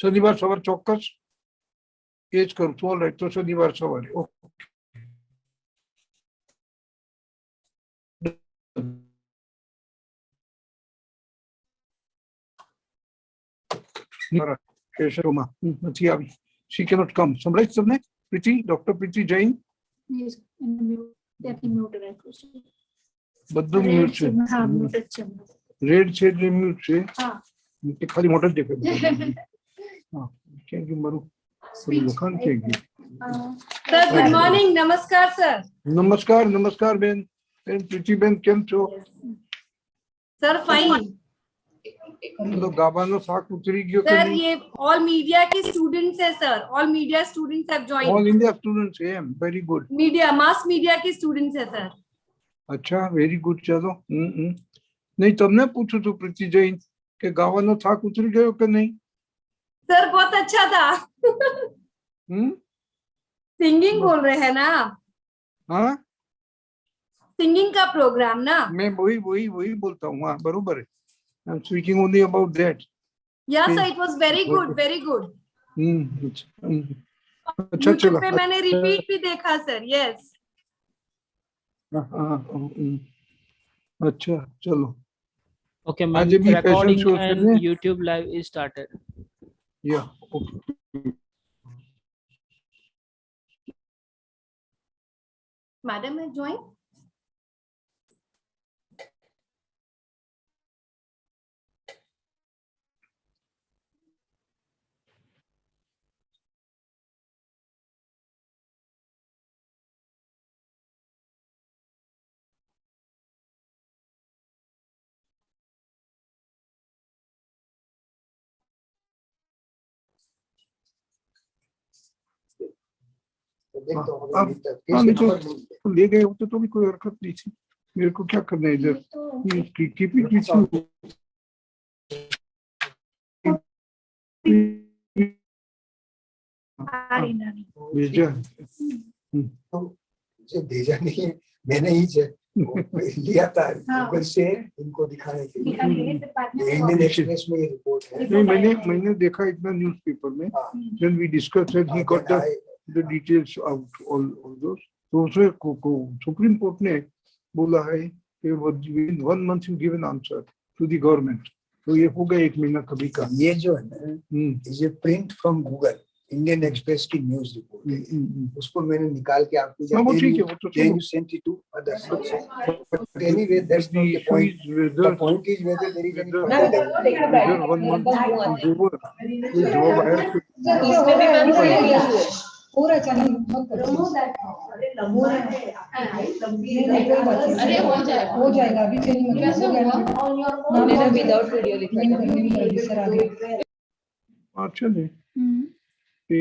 શનિવાર સવાર ચોક્કસ એ જ કરું છું. ઓલરાઈટ, તો શનિવાર સવારે. ઓકે. નથી આવી. She cannot come. સંભળાય છે તમને? પ્રીતિ, ડોક્ટર પ્રીતિ જૈન. બધું મ્યુટ છે. રેડ છે એટલે મ્યુટ છે. ખાલી મોટો જ દેખાય. હા, કેમ કે મારું લખાણ થઈ ગયું. Sir good morning. નમસ્કાર સર. નમસ્કાર. નમસ્કાર બેન. પ્રીતિ બેન કેમ છો? Sir fine. तो गाबानो साक उतरी गयो सर ये ऑल मीडिया के स्टूडेंट्स है sir. All media students have joined. All India students है. Very good. Media mass media के स्टूडेंट्स है सर. अच्छा, वेरी गुड. चलो. नहीं, तुमने पूछो तो प्रीति जैन के गाबानो साक उतरी गयो कि नहीं? सर बहुत अच्छा था. सिंगिंग बोल रहे हैं ना? हाँ, सिंगिंग का प्रोग्राम ना. मैं वही बोलता हूँ. हाँ, बरोबर है. I'm speaking only about that. Yeah, sir, it was very good, very good. अच्छा चला. पे मैंने रिपीट भी देखा सर. Yes. अच्छा चलो. Okay, ma'am. Recording and YouTube live is started. Yeah. Okay. Madam, I join. ले गए होते तो भी कोई हरकत नहीं थी. मेरे को क्या करना है इधर? Keep it with you. भेजा भेजा नहीं है, मैंने ही लिया था गूगल से इनको दिखाने के लिए. इंडियन एक्सप्रेस में ये रिपोर्ट है. नहीं, मैंने देखा इतना न्यूज़पेपर में. When we discussed that he got the details out all those. तो उसमें सुप्रीम कोर्ट ने बोला है कि within 1 month you give an answer to the government. तो ये हो गया 1 महीना कभी का. ये जो है ना, ये print from Google Indian express की न्यूज रिपोर्ट है. उसको मैंने निकाल के आपको दिया. वो ठीक है, वो तो you sent it to others. But anyway, that's not the point. The point is whether there is any whether 1 month is over. कोई जवाब आया पूरा चैनल हो जाएगा. अभी मैंने विदाउट वीडियो लिखा सर आगे. अच्छा नहीं એ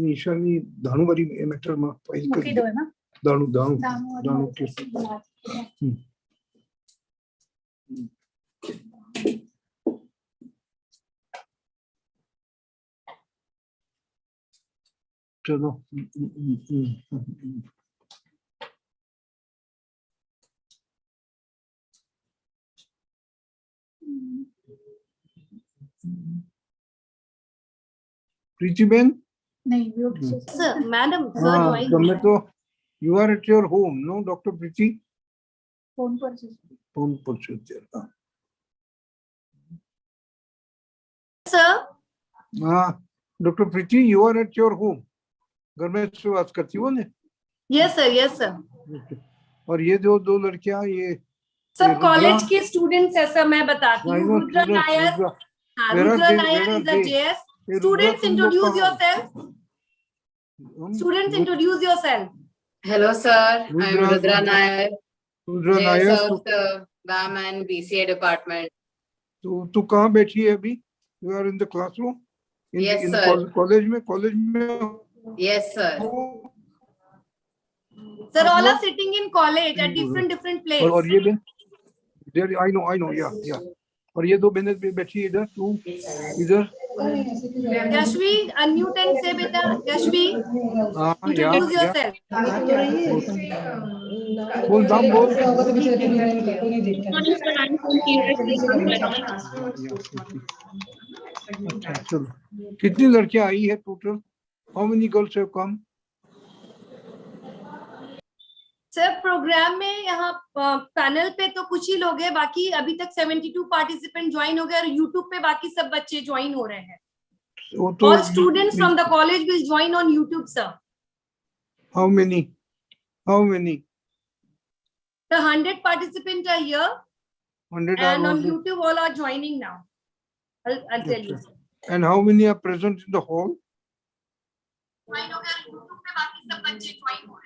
નિશાની ધાણુવારી મેટરમાં ફાઇલ કરી દો. એમાં દાણુ કેસ. चलो. प्रीति बेन. नहीं, sir, madam, sir join. तुमने तो you are at your home, no, Dr. Priti? Phone पर से. Sir. हाँ, Dr. Priti, you are at your home. घर में से बात करती हो ने? Yes sir, yes sir. और ये जो 2 लड़कियां ये सब कॉलेज के स्टूडेंट्स है सर. मैं बताती हूँ. Rudra Nair. Rudra Nair is a JS. Students, introduce yourself. Students, introduce yourself. Hello, sir. I'm Rudra Nair. Rudra Nair. of the BAM and BCA department. तू कहाँ बैठी है अभी? You are in the classroom? Yes, sir. College में. Yes, sir. Sir, all are sitting in college at different places. और ये Ben, there I know, yeah. और ये 2 बहनें बैठी इधर. तू इधर. Yashvi, unmute and say beta. Yashvi, introduce yourself. बोल नाम बोल. अच्छा चलो कितनी लड़कियां आई है total? How many girls have come? Sir programme में यहाँ पैनल पे तो कुछ ही लोग हैं, बाकी अभी तक 72 पार्टिसिपेंट ज्वाइन हो गए और यूट्यूब पे बाकी सब बच्चे ज्वाइन हो रहे हैं. वो तो All students from the college will join on YouTube, sir. How many? How many? The 100 participants are here 100 and are on already- YouTube all are joining now. I'll tell you. अच्छा. And how many are present in the hall? Join हो गया YouTube पे, बाकी सब बच्चे join हो रहे हैं.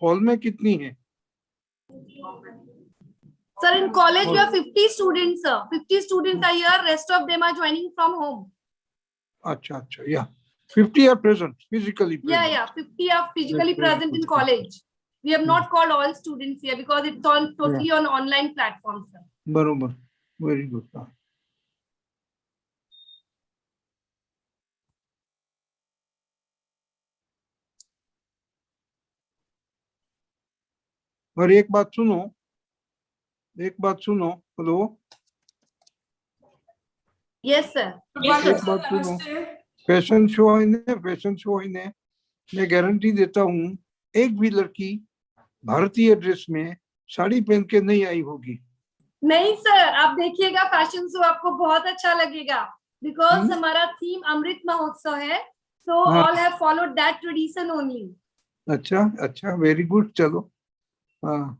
हॉल में कितनी है? Sir, in college we have 50 students, sir. 50 students are here. Rest of them are joining from home. अच्छा अच्छा, yeah. 50 are present, physically present. Yeah. 50 are physically That's very present in good. college. We have not called all students here because it's on totally on online platform, sir. बरोबर, very good. और एक बात सुनो, hello. Yes, sir. एक बात सुनो, fashion show है ने, मैं गारंटी देता हूँ एक भी लड़की भारतीय ड्रेस में साड़ी पहन के नहीं आई होगी. नहीं सर, आप देखिएगा फैशन शो आपको बहुत अच्छा लगेगा बिकॉज हमारा थीम अमृत महोत्सव है, so all have followed that tradition only. अच्छा, वेरी गुड. चलो हाँ.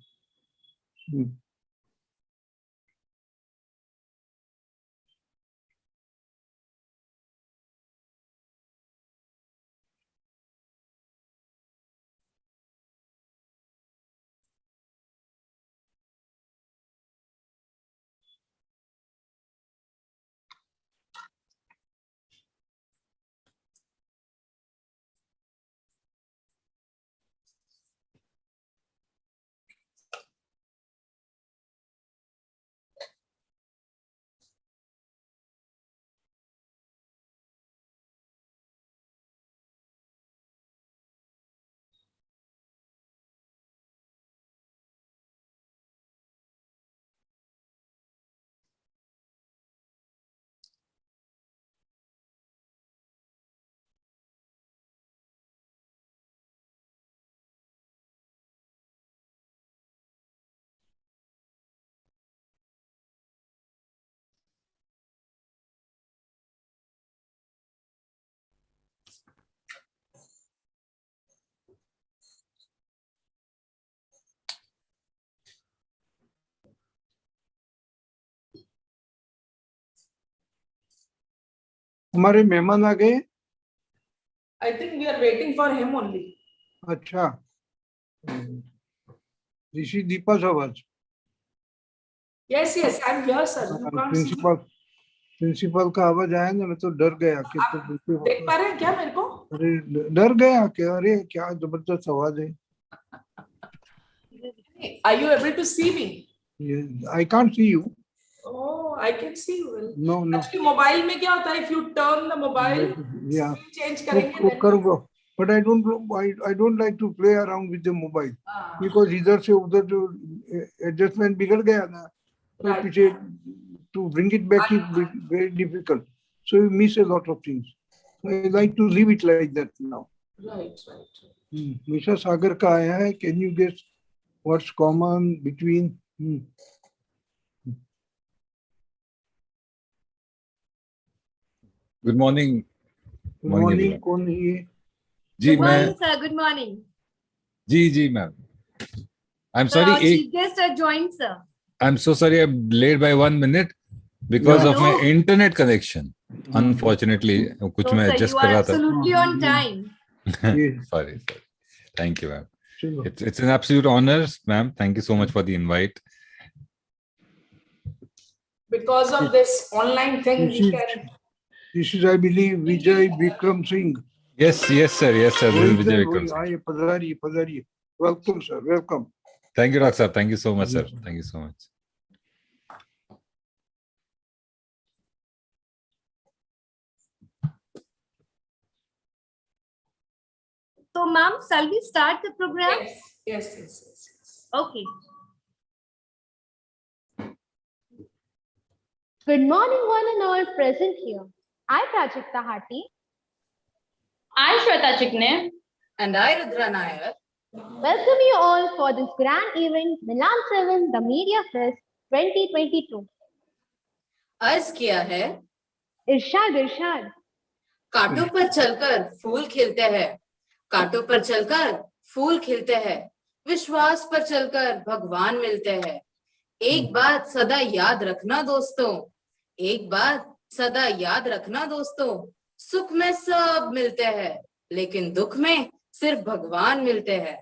हमारे मेहमान आ गए. I think we are waiting for him only. अच्छा, ऋषि दीपा आवाज. Yes, I'm here, sir. You can't see. Principal का आवाज आया ना, मैं तो डर गया कि आप देख पा रहे हैं क्या मेरे को? अरे डर गया कि अरे क्या जबरदस्त आवाज है. Are you able to see me? I can't see you. Oh, I can see you. Well, No. Actually, mobile में क्या होता है? If you turn the mobile, Yeah. screen change करेंगे. वो करूँगा. But I don't like to play around with the mobile because इधर से उधर जो adjustment बिगड़ गया ना, तो पीछे to bring it back is very difficult. So you miss a lot of things. So I like to leave it like that now. Right. मिशा सागर का आया है. Can you guess what's common between? Good morning. कौन है ये? जी Good मैं morning, sir. Good morning. जी ma'am. I'm Sir, sorry. our chief guest are joined, sir. I'm so sorry. I'm late by 1 minute because of my internet connection. Unfortunately, कुछ मैं sir, adjust you कर are रहा था. absolutely on time. Sorry. Thank you, ma'am. It's an absolute honor, ma'am. Thank you so much for the invite. Because of this online thing, we can. This is, I believe, Vijay Vikram Singh. Yes, sir. This is Vijay Vikram Singh. Padari. Welcome, sir. Welcome. Thank you, Dr. Sir. Thank you so much, sir. Thank you so much. So, ma'am, shall we start the program? Yes. Okay. Good morning, one and all present here. I, Prajakta Hati. I, Shweta Chikne. And I, Rudra Nair. Welcome you all for this grand event, Melange-7, the Media Fest 2022. अर्ज किया है इरशाद इरशाद कांटों पर चलकर फूल खिलते हैं, कांटों पर चलकर फूल खिलते हैं, विश्वास पर चलकर भगवान मिलते हैं। एक बात सदा याद रखना दोस्तों, एक बात सदा याद रखना दोस्तों, सुख में सब मिलते हैं लेकिन दुख में सिर्फ भगवान मिलते हैं।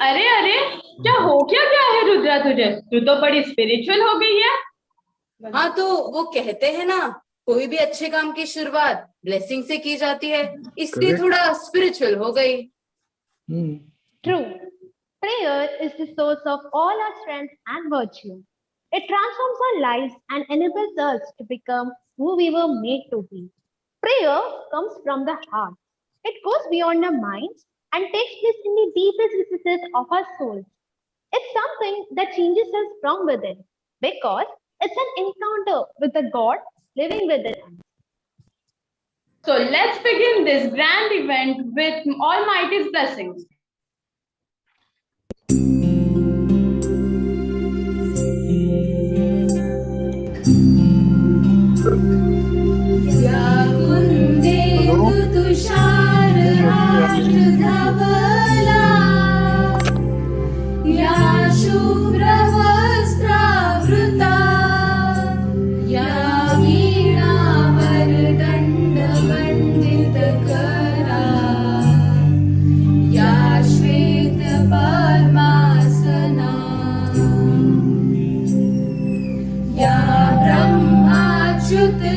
अरे अरे क्या हो क्या है रुद्रा तुझे? तू तो बड़ी स्पिरिचुअल हो गई है। हाँ तो वो कहते हैं ना, कोई भी अच्छे काम की शुरुआत ब्लेसिंग से की जाती है, इसलिए थोड़ा स्पिरिचुअल हो गई। True. Prayer is the source of all our strength and virtue. It transforms our lives and enables us to become who we were made to be. Prayer comes from the heart. It goes beyond our minds and takes place in the deepest recesses of our souls. It's something that changes us from within because it's an encounter with the God living within us. So let's begin this grand event with Almighty's blessings.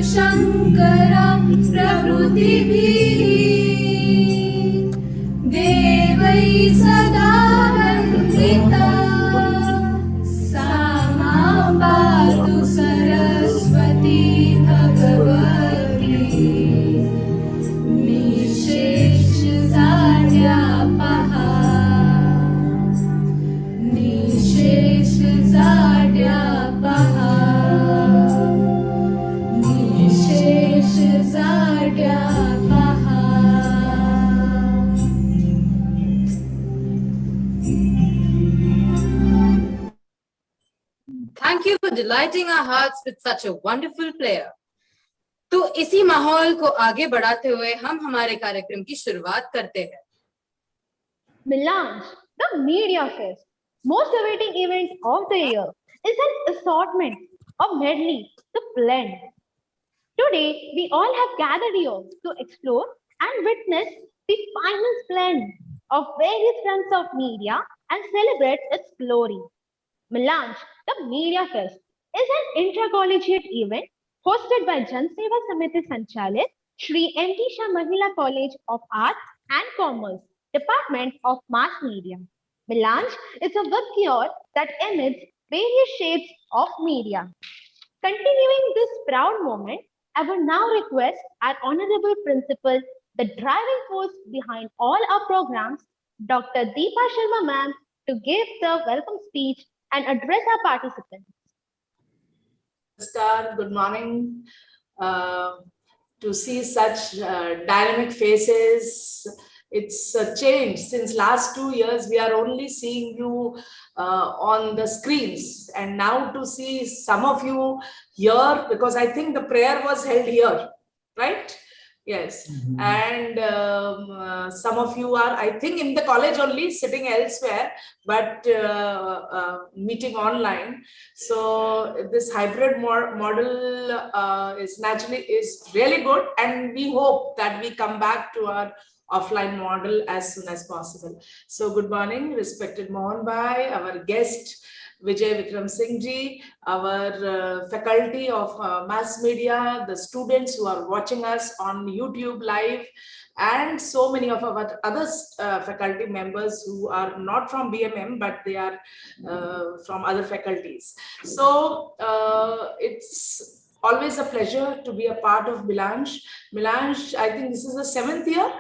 Shankara प्रभृतिभिः देवै सदा वन्दिता सा मां पातु Saraswati Bhagwati निशेष साड्यापहा निशेष साड्यापहा Thank you for delighting our hearts with such a wonderful player. तो इसी माहौल को आगे बढ़ाते हुए हम हमारे कार्यक्रम की शुरुआत करते हैं। Melange, the Media Fest, most awaiting event of the year, is an assortment of medley to blend. Today, we all have gathered here to explore and witness the final blend of various fronts of media and celebrate its glory. Melange, the Media Fest, is an intercollegiate event hosted by Jan Seva Samiti Sanchalit, Shri M.T. Shah Mahila College of Arts and Commerce, Department of Mass Media. Melange is a web cure that emits various shades of media. Continuing this proud moment, I would now request our Honorable Principal, the driving force behind all our programs, Dr. Deepa Sharma ma'am, to give the welcome speech and address our participants. Good morning. To see such dynamic faces, it's a change. Since last 2 years, we are only seeing you on the screens, and now to see some of you here, because I think the prayer was held here, right? Yes. Mm-hmm. And some of you are, I think, in the college only, sitting elsewhere, but meeting online. So this hybrid model is really good, and we hope that we come back to our offline model as soon as possible. So good morning, respected Mohan Bhai, our guest Vijay Vikram Singh ji, our faculty of mass media, the students who are watching us on YouTube live, and so many of our other faculty members who are not from BMM, but they are from other faculties. So it's always a pleasure to be a part of Melange. Melange, I think this is the 7th year.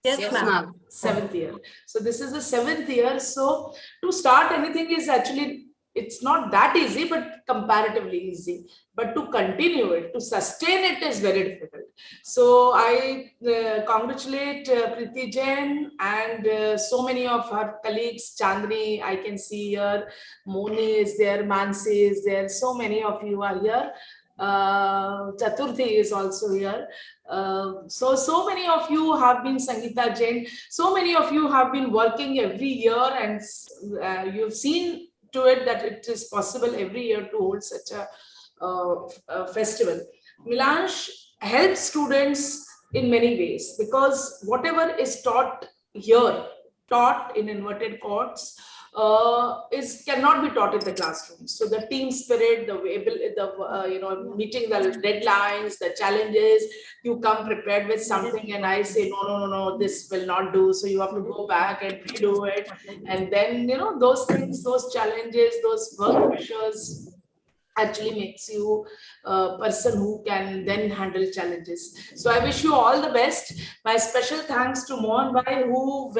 Yes, ma'am. 7th year. So this is the 7th year. So to start anything is actually, it's not that easy, but comparatively easy, but to continue it, to sustain it is very difficult. So I congratulate Preeti Jain and so many of her colleagues. Chandni, I can see here, Moni is there, Mansi is there, so many of you are here. Chaturthi is also here. So many of you have been, Sangeeta Jain, so many of you have been working every year, and you've seen to it that it is possible every year to hold such a festival. Melange helps students in many ways, because whatever is taught here, taught in inverted commas, cannot be taught in the classroom. So the team spirit, meeting the deadlines, the challenges, you come prepared with something and I say, no, this will not do. So you have to go back and redo it. And then, those things, those challenges, those work pressures actually makes you a person who can then handle challenges. So I wish you all the best. My special thanks to Mohan Bhai, who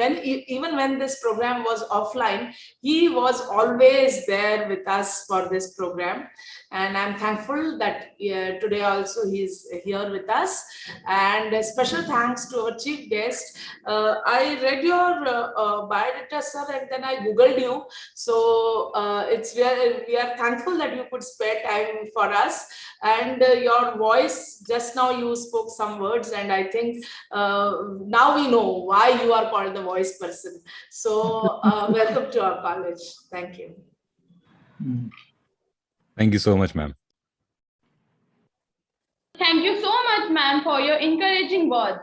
even when this program was offline, he was always there with us for this program. And I'm thankful that today also he's here with us. And a special thanks to our chief guest. I read your biodata, sir, and then I Googled you. So we are thankful that you could spare time for us. And your voice, just now you spoke some words, and I think now we know why you are called the voice person. So welcome to our college. Thank you. Thank you so much, ma'am. Thank you so much, ma'am, for your encouraging words.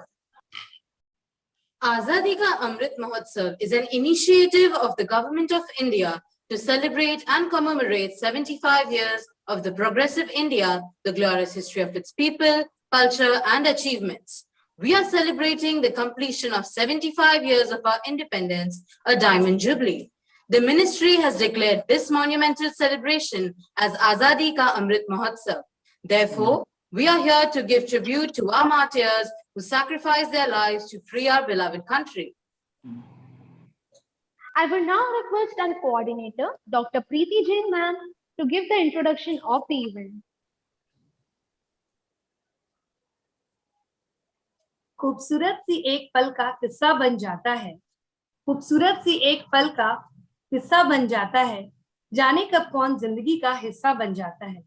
Azadi Ka Amrit Mahotsav is an initiative of the Government of India to celebrate and commemorate 75 years of the progressive India, the glorious history of its people, culture, and achievements. We are celebrating the completion of 75 years of our independence, a diamond jubilee. The ministry has declared this monumental celebration as Azadi Ka Amrit Mahotsav. Therefore, we are here to give tribute to our martyrs who sacrificed their lives to free our beloved country. I will now request our coordinator, Dr. Preeti Jain ma'am, to give the introduction of the event. खूबसूरत सी एक पल का किस्सा बन जाता है, खूबसूरत सी एक पल का किस्सा बन जाता है, जाने कब कौन जिंदगी का हिस्सा बन जाता है।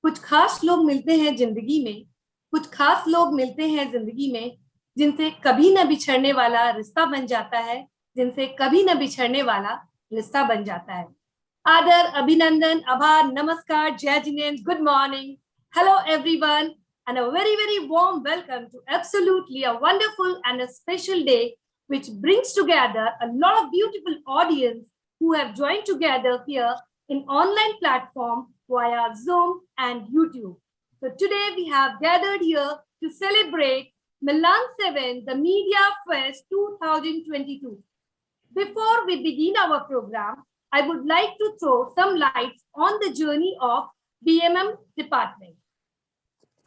कुछ खास लोग मिलते हैं जिंदगी में, कुछ खास लोग मिलते हैं जिंदगी में, जिनसे कभी न बिछड़ने वाला रिश्ता बन जाता है, जिनसे कभी न बिछड़ने वाला रिश्ता बन जाता है। आदर, अभिनंदन, आभार, नमस्कार, जय Jinendra, good morning, hello everyone, and a very, very warm welcome to absolutely a wonderful and a special day, which brings together a lot of beautiful audience who have joined together here in online platform via Zoom and YouTube. So today we have gathered here to celebrate Melange-7, the Media Fest 2022. Before we begin our program, I would like to throw some lights on the journey of BMM department.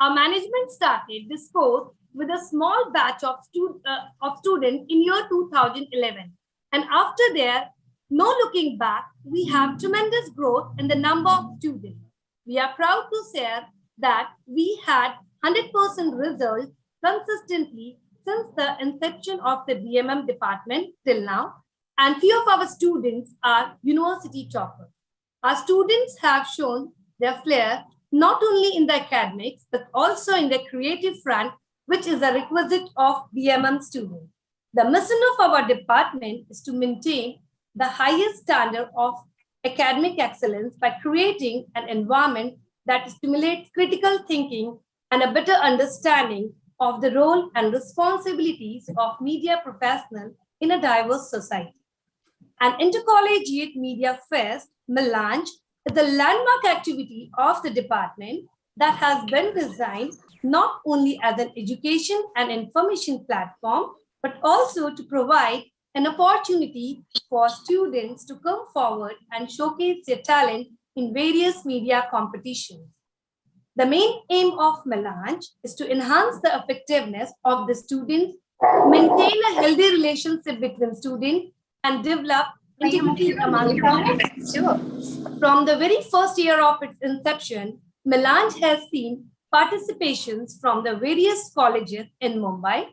Our management started this course with a small batch of students in year 2011. And after that, no looking back, we have tremendous growth in the number of students. We are proud to share that we had 100% result consistently since the inception of the BMM department till now. And few of our students are university toppers. Our students have shown their flair not only in the academics, but also in the creative front, which is a requisite of BMM students. The mission of our department is to maintain the highest standard of academic excellence by creating an environment that stimulates critical thinking and a better understanding of the role and responsibilities of media professionals in a diverse society. An intercollegiate media fest, Melange, is a landmark activity of the department that has been designed not only as an education and information platform, but also to provide an opportunity for students to come forward and showcase their talent in various media competitions. The main aim of Melange is to enhance the effectiveness of the students, maintain a healthy relationship between students, and develop antiquity among students. From the very first year of its inception, Melange has seen participations from the various colleges in Mumbai.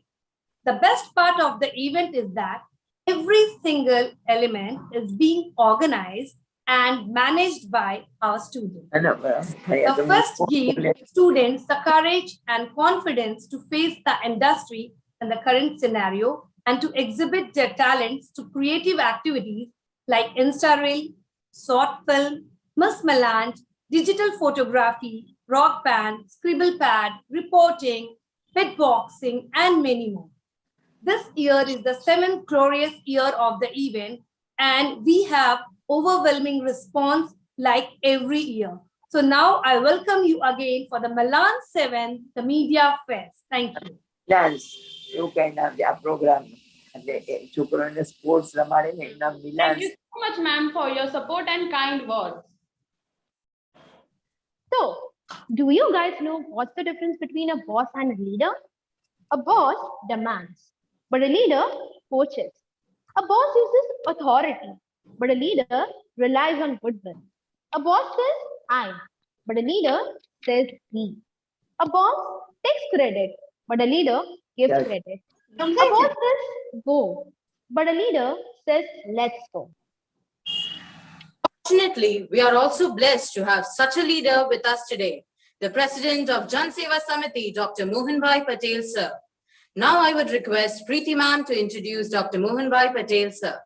The best part of the event is that every single element is being organized and managed by our students. The first gives students the courage and confidence to face the industry and the current scenario and to exhibit their talents to creative activities like Insta-Reel, short film, Miss Melange, digital photography, rock band, scribble pad, reporting, beatboxing, and many more. This year is the 7th glorious year of the event, and we have overwhelming response like every year. So now I welcome you again for the Melange-7, the Media Fest. Thank you. Dance, you can have their program. And the children sports ramaare ne na Thank Melange. you so much, ma'am, for your support and kind words. So, do you guys know what's the difference between a boss and a leader? A boss demands, but a leader coaches. A boss uses authority, but a leader relies on goodwill. A boss says I, but a leader says we. A boss takes credit, but a leader gives Yes. credit. A boss says go, but a leader says let's go. Fortunately, we are also blessed to have such a leader with us today, the President of Jan Seva Samiti, Dr. Mohanbhai Patel, sir. Now I would request Preeti ma'am to introduce Dr. Mohanbhai Patel, sir.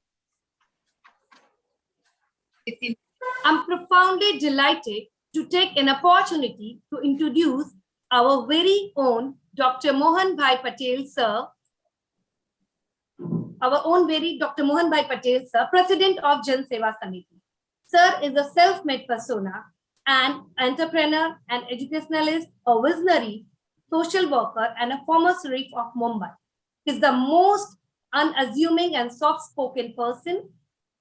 I'm profoundly delighted to take an opportunity to introduce our very own Dr. Mohanbhai Patel, sir. Our own very Dr. Mohanbhai Patel, sir, President of Jan Seva Samiti. Sir is a self-made persona, an entrepreneur, an educationalist, a visionary, social worker, and a former sheriff of Mumbai. He is the most unassuming and soft-spoken person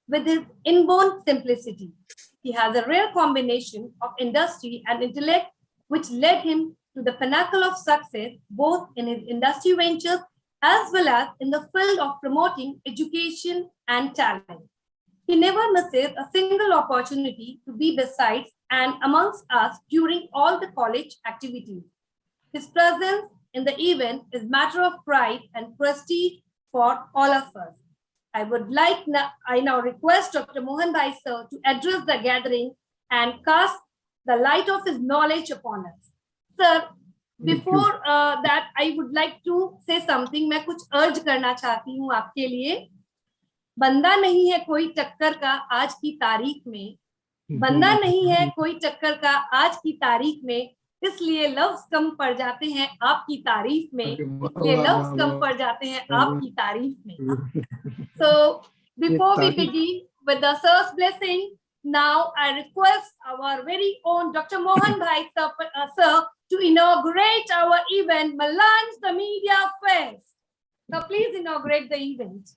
with his inborn simplicity. He has a rare combination of industry and intellect, which led him to the pinnacle of success, both in his industry ventures as well as in the field of promoting education and talent. He never misses a single opportunity to be beside and amongst us during all the college activities. His presence in the event is matter of pride and prestige for all of us. I now request Dr. Mohanbhai sir to address the gathering and cast the light of his knowledge upon us. Sir, before that, I would like to say something. मैं कुछ अर्ज करना चाहती हूँ आपके लिए. बंदा नहीं है कोई टक्कर का आज की तारीख में, बंदा नहीं है कोई टक्कर का आज की तारीख में, इसलिए लफ्ज कम पड़ जाते हैं आपकी तारीफ में, इसलिए लफ्ज कम पड़ जाते हैं आपकी तारीफ में. So before we begin with the sir's blessing, now I request our very own Dr. Mohanbhai sir to inaugurate our event, Melange the Media Fest. So please inaugurate the event.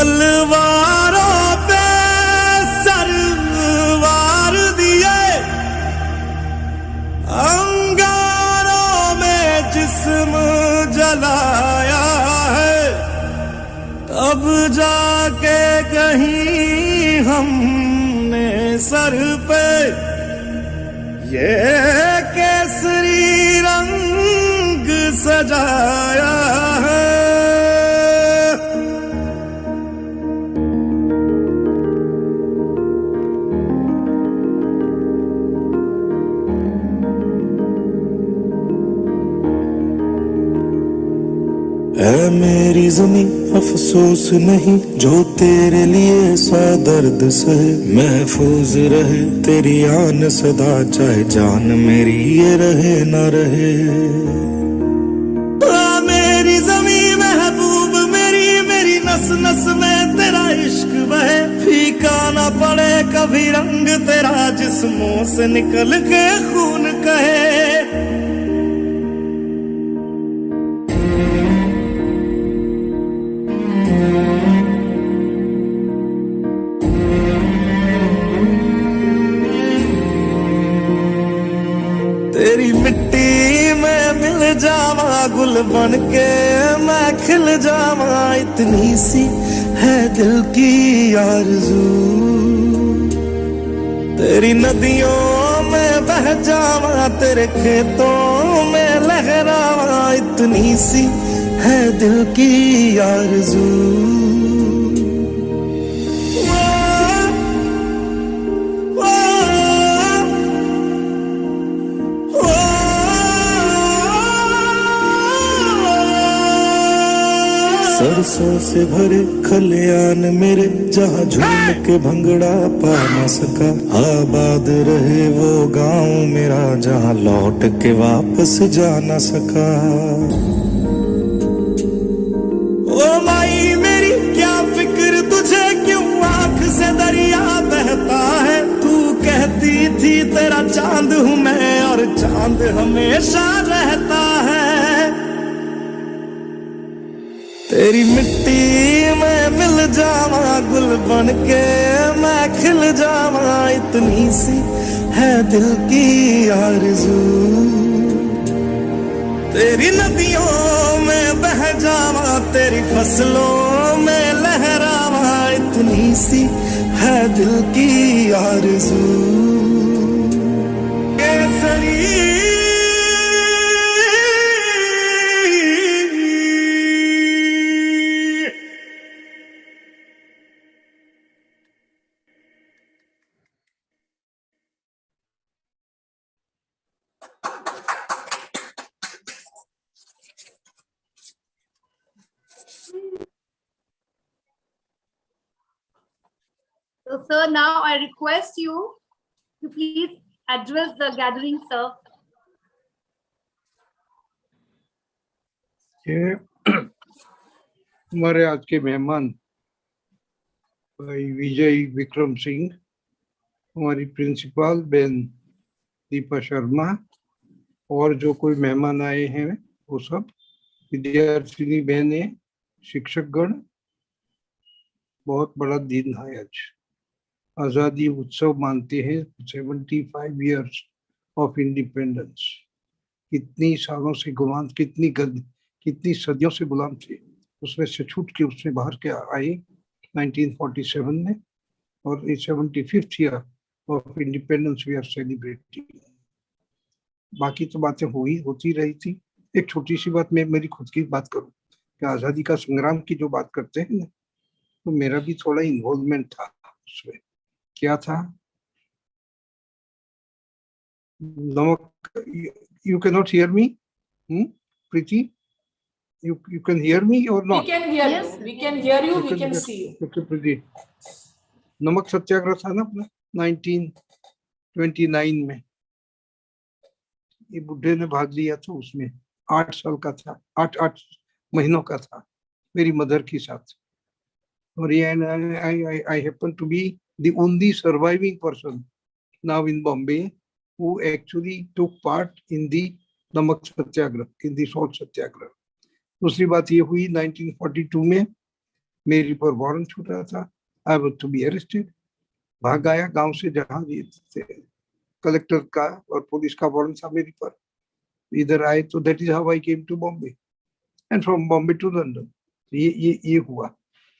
तलवारों पे सरवार दिए, अंगारों में जिस्म जलाया है, तब जाके कहीं हमने सर पे ये केसरी रंग सजाया है. ऐ मेरी ज़मीं अफसोस नहीं जो तेरे लिए सा दर्द सहे, महफूज रहे तेरी आन सदा चाहे जान मेरी ये रहे न रहे. ऐ मेरी ज़मीं महबूब मेरी, मेरी नस नस में तेरा इश्क बहे, फीका न पड़े कभी रंग तेरा जिस्मों से निकल के खून कहे. तेरी मिट्टी में मिल जावा गुल बन के मैं खिल जावा इतनी सी है दिल की आरज़ू तेरी नदियों में बह जावा तेरे खेतों में लहरावा इतनी सी है दिल की आरज़ू सरसों से भरे खलियान मेरे जहाँ झूम के भंगड़ा पा न सका आबाद रहे वो गांव मेरा जहाँ लौट के वापस जा न सका ओ माई मेरी क्या फिक्र तुझे क्यों आंख से दरिया बहता है तू कहती थी तेरा चांद हूँ मैं और चांद हमेशा रहता है तेरी मिट्टी में मिल जावा गुल बन के मैं खिल जावा इतनी सी है दिल की आरज़ू तेरी नदियों में बह जावा तेरी फसलों में लहरावा इतनी सी है दिल की आरज़ू Kesari So, sir, now I request you to please address the gathering, sir. ये हमारे आज के मेहमान भाई विजय विक्रम सिंह, हमारी प्रिंसिपल बहन दीपा शर्मा और जो कोई मेहमान आए हैं वो सब विद्यार्थिनी बहने, शिक्षकगण, बहुत बड़ा दिन है आज। आजादी उत्सव मानते हैं 75 इयर्स ऑफ इंडिपेंडेंस। कितनी सालों से गुलाम, कितनी सदियों से गुलाम थे, उसमें से छूट के उसमें बाहर के आए 1947 में, और 75th year of independence we are celebrating. बाकी तो बातें होती रही थी। एक छोटी सी बात, मैं मेरी खुद की बात करूं कि आजादी का संग्राम की जो बात करते हैं ना, तो मेरा भी थोड़ा इन्वॉल्वमेंट था उसमें। क्या था? नमक, you cannot hear me, Preeti? You can hear me or not? We can hear you. We can hear you. We can see you. Okay, Preeti. नमक सत्याग्रह था ना अपना 1929 में। ये बुढ़े ने भाग लिया था उसमें। 8 साल का था, 8 महीनों का था, मेरी मदर के साथ। और ये I happen to be the only surviving person now in Bombay who actually took part in the नमक सत्याग्रह, in the salt सत्याग्रह। दूसरी बात ये हुई 1942 में मेरे पर वारंट छूटा था। I was to be arrested। भाग आया गांव से, जहां कलेक्टर का और पुलिस का वारंट था मेरे पर। इधर आए तो that is how I came to Bombay and from Bombay to London। ये हुआ।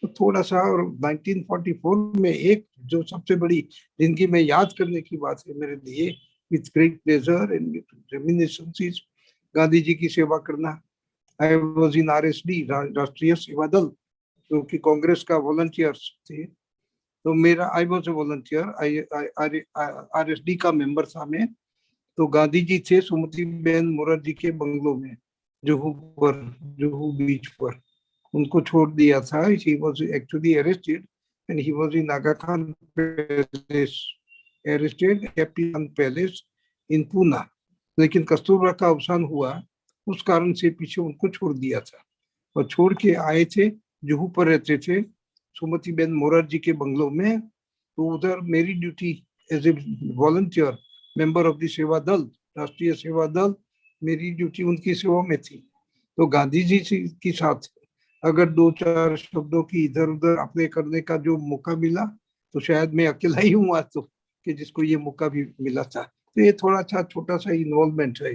तो थोड़ा सा, और 1944 में एक जो सबसे बड़ी जिंदगी में याद करने की बात है मेरे लिए, with great pleasure and reminiscences, Gandhi ji की सेवा करना। आई वाज इन आरएसडी, राष्ट्रीय सेवा दल, जो कि कांग्रेस का वॉलंटियर्स थे। तो मेरा I was a volunteer, RSD का मेंबर था मैं। तो गांधी जी थे सुमति बेन मुखर्जी के बंगलों में, जुहू बीच पर। उनको छोड़ दिया था। He was actually arrested and he was in Aga Khan Palace, arrested Happy Khan Palace in Pune। लेकिन कस्तूरबा का अवसान हुआ, उस कारण से पीछे उनको छोड़ दिया था। और छोड़ के आए थे, जुहू पर रहते थे सुमति बेन मुखर्जी के बंगलों में। तो उधर मेरी duty as a volunteer member of the Seva Dal, राष्ट्रीय सेवा दल, मेरी ड्यूटी उनकी सेवा में थी। तो गांधी जी के साथ अगर 2-4 शब्दों की इधर उधर अपने करने का जो मौका मिला, तो शायद मैं अकेला ही हूँ आज तो, कि जिसको ये मौका भी मिला था। तो ये थोड़ा सा छोटा सा इन्वॉल्वमेंट है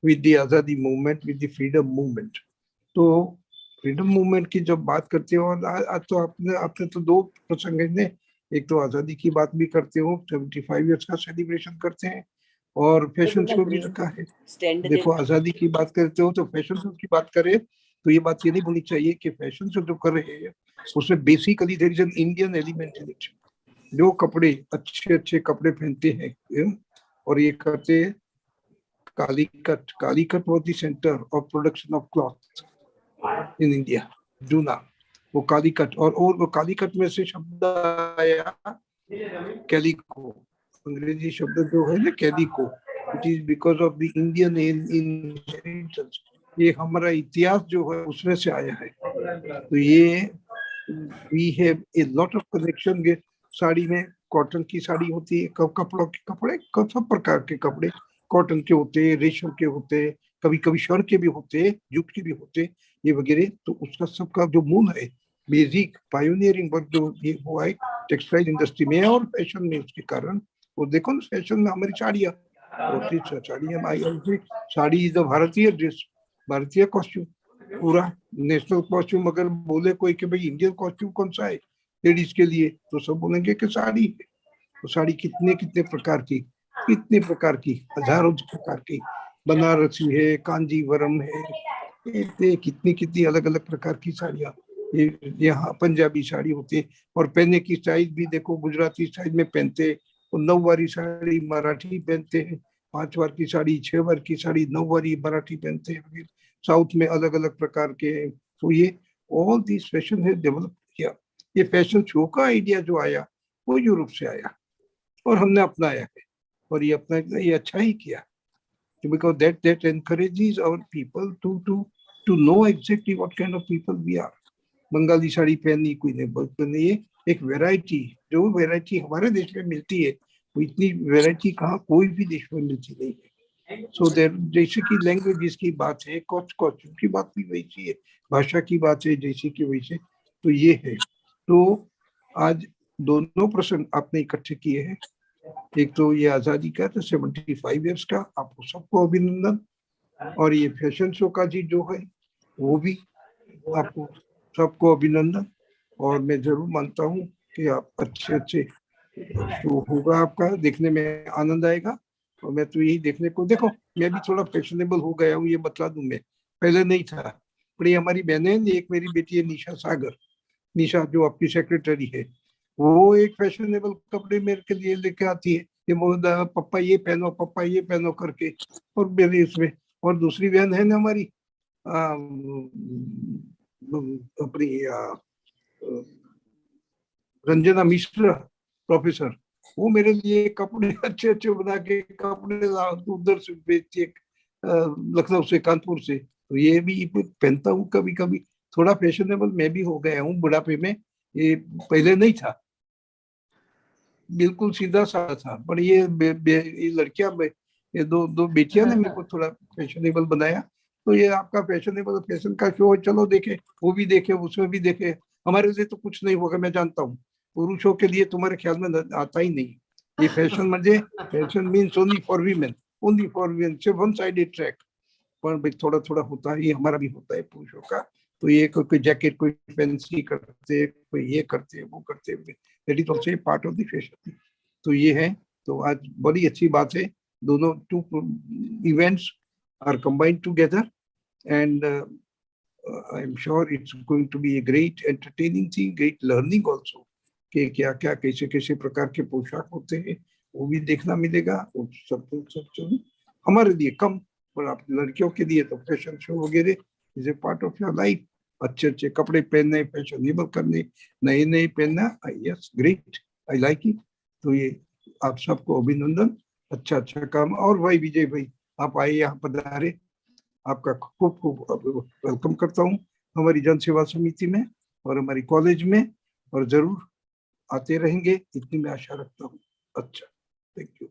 विद द आजादी movement, with the freedom movement. तो फ्रीडम मूवमेंट की जब बात करते हो, और आज तो आपने तो दो प्रसंग है, एक तो आजादी की बात भी करते हो, 75 ईयर्स का सेलिब्रेशन करते हैं, और फैशन शो भी रखा है। देखो आजादी की बात करते हो तो फैशन शो की बात करें तो ये बात ये नहीं भूलनी चाहिए कि फैशन शो जो कर रहे हैं उसमें basically there is an Indian element in it. जो कपड़े अच्छे अच्छे कपड़े पहनते हैं और ये करते हैं Calicut. Calicut was the centre of production of cloth in India, जूना वो कालीकट। और वो कालीकट में से शब्द आया कैलिको, अंग्रेजी शब्द जो है ना calico, it is because of the Indian inheritance. ये हमारा इतिहास जो है उसमें से आया है। तो ये we have a lot of connection के। साड़ी में कॉटन की साड़ी होती है, कपड़ों के कपड़े सब प्रकार के कपड़े कॉटन के होते हैं, रेशम के होते हैं, कभी कभी शर के भी होते हैं, जूट के भी होते हैं, ये वगैरह। तो उसका सबका जो मूल है बेसिक पायोनियरिंग वर्क जो ये हुआ है टेक्सटाइल इंडस्ट्री में और फैशन में, उसके कारण वो देखो ना फैशन में हमारी साड़ियाँ होती, साड़ियाँ साड़ी इज भारतीय ड्रेस, भारतीय कॉस्ट्यूम, पूरा नेशनल कॉस्ट्यूम। अगर बोले कोई कि भाई इंडियन कॉस्ट्यूम कौन सा है लेडीज के लिए, तो सब बोलेंगे कि साड़ी है। तो साड़ी कितने कितने प्रकार की, कितने प्रकार की, हजारों प्रकार की, बनारसी है, कांजीवरम है, कितनी कितनी अलग अलग प्रकार की साड़ियाँ। ये यहाँ पंजाबी साड़ी होती है, और पहनने की स्टाइल भी देखो, गुजराती स्टाइल में पहनते, और 9 वारी साड़ी मराठी पहनते हैं, 5 वार की साड़ी, 6 वार की साड़ी, 9 वारी मराठी पहनते हैं। साउथ में अलग अलग प्रकार के। तो ये ऑल दिस फैशन है डेवलप किया। ये फैशन शो का आइडिया जो आया वो यूरोप से आया और हमने अपनाया है, और ये अपना ये अच्छा ही किया, because that encourages our people to know exactly what kind of people we are. Bengali sari पहनी कोई ने पहनी, ये एक वैरायटी, जो वैरायटी हमारे देश में मिलती है वो इतनी वैरायटी कहाँ कोई भी देश में मिलती नहीं है। सो देर जैसे कि लैंग्वेज की बात है, कॉस्ट्यूम की बात भी वैसी है, भाषा की बात है जैसे कि वैसे। तो ये है। तो आज दोनों प्रसंग आपने इकट्ठे किए हैं, एक तो ये आजादी का तो 75 ईयर्स का, आपको सबको अभिनंदन, और ये फैशन शो का जी जो है वो भी आपको सबको अभिनंदन। और मैं जरूर मानता हूँ कि आप अच्छे अच्छे शो होगा, आपका देखने में आनंद आएगा। और मैं तो यही देखने को, देखो मैं भी थोड़ा फैशनेबल हो गया हूँ, ये बतला दूं, मैं पहले नहीं था। पर ये हमारी बहनें, एक मेरी बेटी है निशा सागर, निशा जो आपकी सेक्रेटरी है, वो एक फैशनेबल कपड़े मेरे के लिए लेके आती है, ये बोलता पप्पा ये पहनो, पप्पा ये पहनो करके। और मेरे उसमें, और दूसरी बहन है ना हमारी अपनी रंजना मिश्रा प्रोफेसर, वो मेरे लिए कपड़े अच्छे अच्छे बना के कपड़े उधर से बेचती है, लखनऊ से, कानपुर से। तो ये भी पहनता हूँ कभी कभी, थोड़ा फैशनेबल मैं भी हो गया हूँ बुढ़ापे में, ये पहले नहीं था, बिल्कुल सीधा साधा था। पर ये लड़कियां, ये दो बेटियां ने मेरे को थोड़ा फैशनेबल बनाया। तो ये आपका फैशनेबल फैशन का शो है, चलो देखे, वो भी देखे, उसमें भी देखे। हमारे लिए तो कुछ नहीं होगा, मैं जानता हूँ, पुरुषों के लिए तुम्हारे ख्याल में आता ही नहीं ये फैशन। मुझे fashion means only for women, only for women, सिर्फ वन साइडेड ट्रैक। पर भाई थोड़ा थोड़ा होता है, ये हमारा भी होता है पुरुषों का। तो ये कोई जैकेट कोई फैंसी करते, कोई ये करते, वो करते, that is also part of the fashion. तो ये है। तो आज बड़ी अच्छी बात है, दोनों two events are combined together, and I am sure it's going to be a great entertaining thing, great learning also, कि क्या क्या कैसे कैसे प्रकार के पोशाक होते हैं वो भी देखना मिलेगा। सब हमारे लिए कम, पर आप लड़कियों के लिए तो फैशन शो वगैरह is a part of your life. अच्छे अच्छे कपड़े पहनने, फैशनेबल करने, नए नए पहनना, yes great, I like it. तो ये आप सबको अभिनंदन, अच्छा अच्छा काम। और भाई विजय भाई, आप आए यहाँ पधारे, आपका खूब खूब वेलकम करता हूँ हमारी जन सेवा समिति में और हमारी कॉलेज में, और जरूर आते रहेंगे, इतनी मैं आशा रखता हूँ। अच्छा, thank you.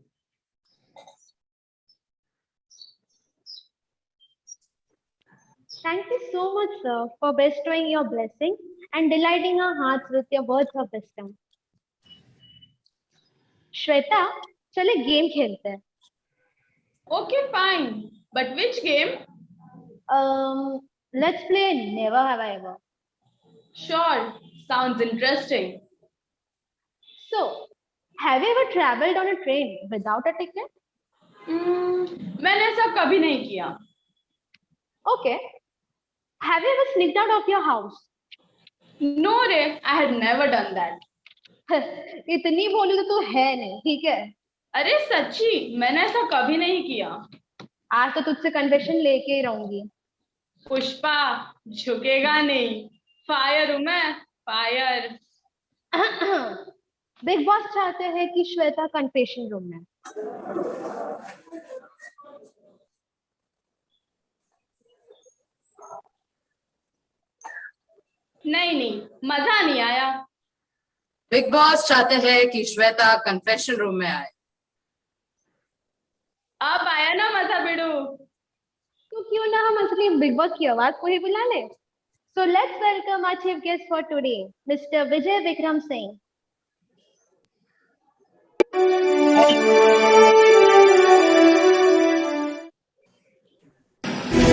Thank you so much, sir, for bestowing your blessing and delighting our hearts with your words of wisdom. Shweta, चले गेम खेलते हैं। Okay, fine. But which game? Let's play Never Have I Ever. Sure, sounds interesting. So, have you ever traveled on a train without a ticket? मैंने ऐसा कभी नहीं किया. Okay. Have you ever sneaked out of your house? No रे, I had never done that. इतनी बोली तो तू है नहीं, ठीक है? अरे सच्ची, मैंने ऐसा कभी नहीं किया. आज तो तुझसे कन्फेशन लेके ही रहूंगी. पुष्पा, झुकेगा नहीं. फायर हूं मैं, फायर. बिग बॉस चाहते हैं कि श्वेता कन्फेशन रूम में. नहीं, मजा नहीं आया. बिग बॉस चाहते हैं कि श्वेता कन्फेशन रूम में आए. अब आया ना मजा बिड़ू. तो क्यों ना हम असली बिग बॉस की आवाज को ही बुला ले. So let's welcome our chief guest for today, Mr. Vijay Vikram Singh.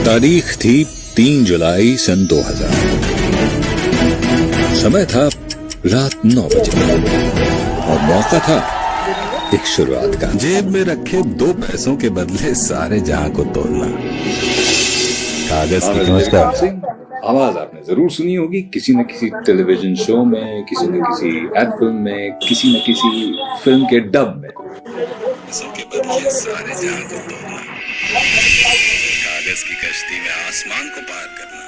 तारीख थी 3 जुलाई सन 2000. समय था रात 9 बजे और मौका था एक शुरुआत का. जेब में रखे 2 पैसों के बदले सारे जहां को तोड़ना. कागज की. नमस्कार. आवाज आपने जरूर सुनी होगी किसी न किसी टेलीविजन शो में, किसी न किसी एड फिल्म में, किसी न किसी फिल्म के डब में. पैसों के बदले सारे जहां को तोड़ना. कागज की कश्ती में आसमान को पार करना.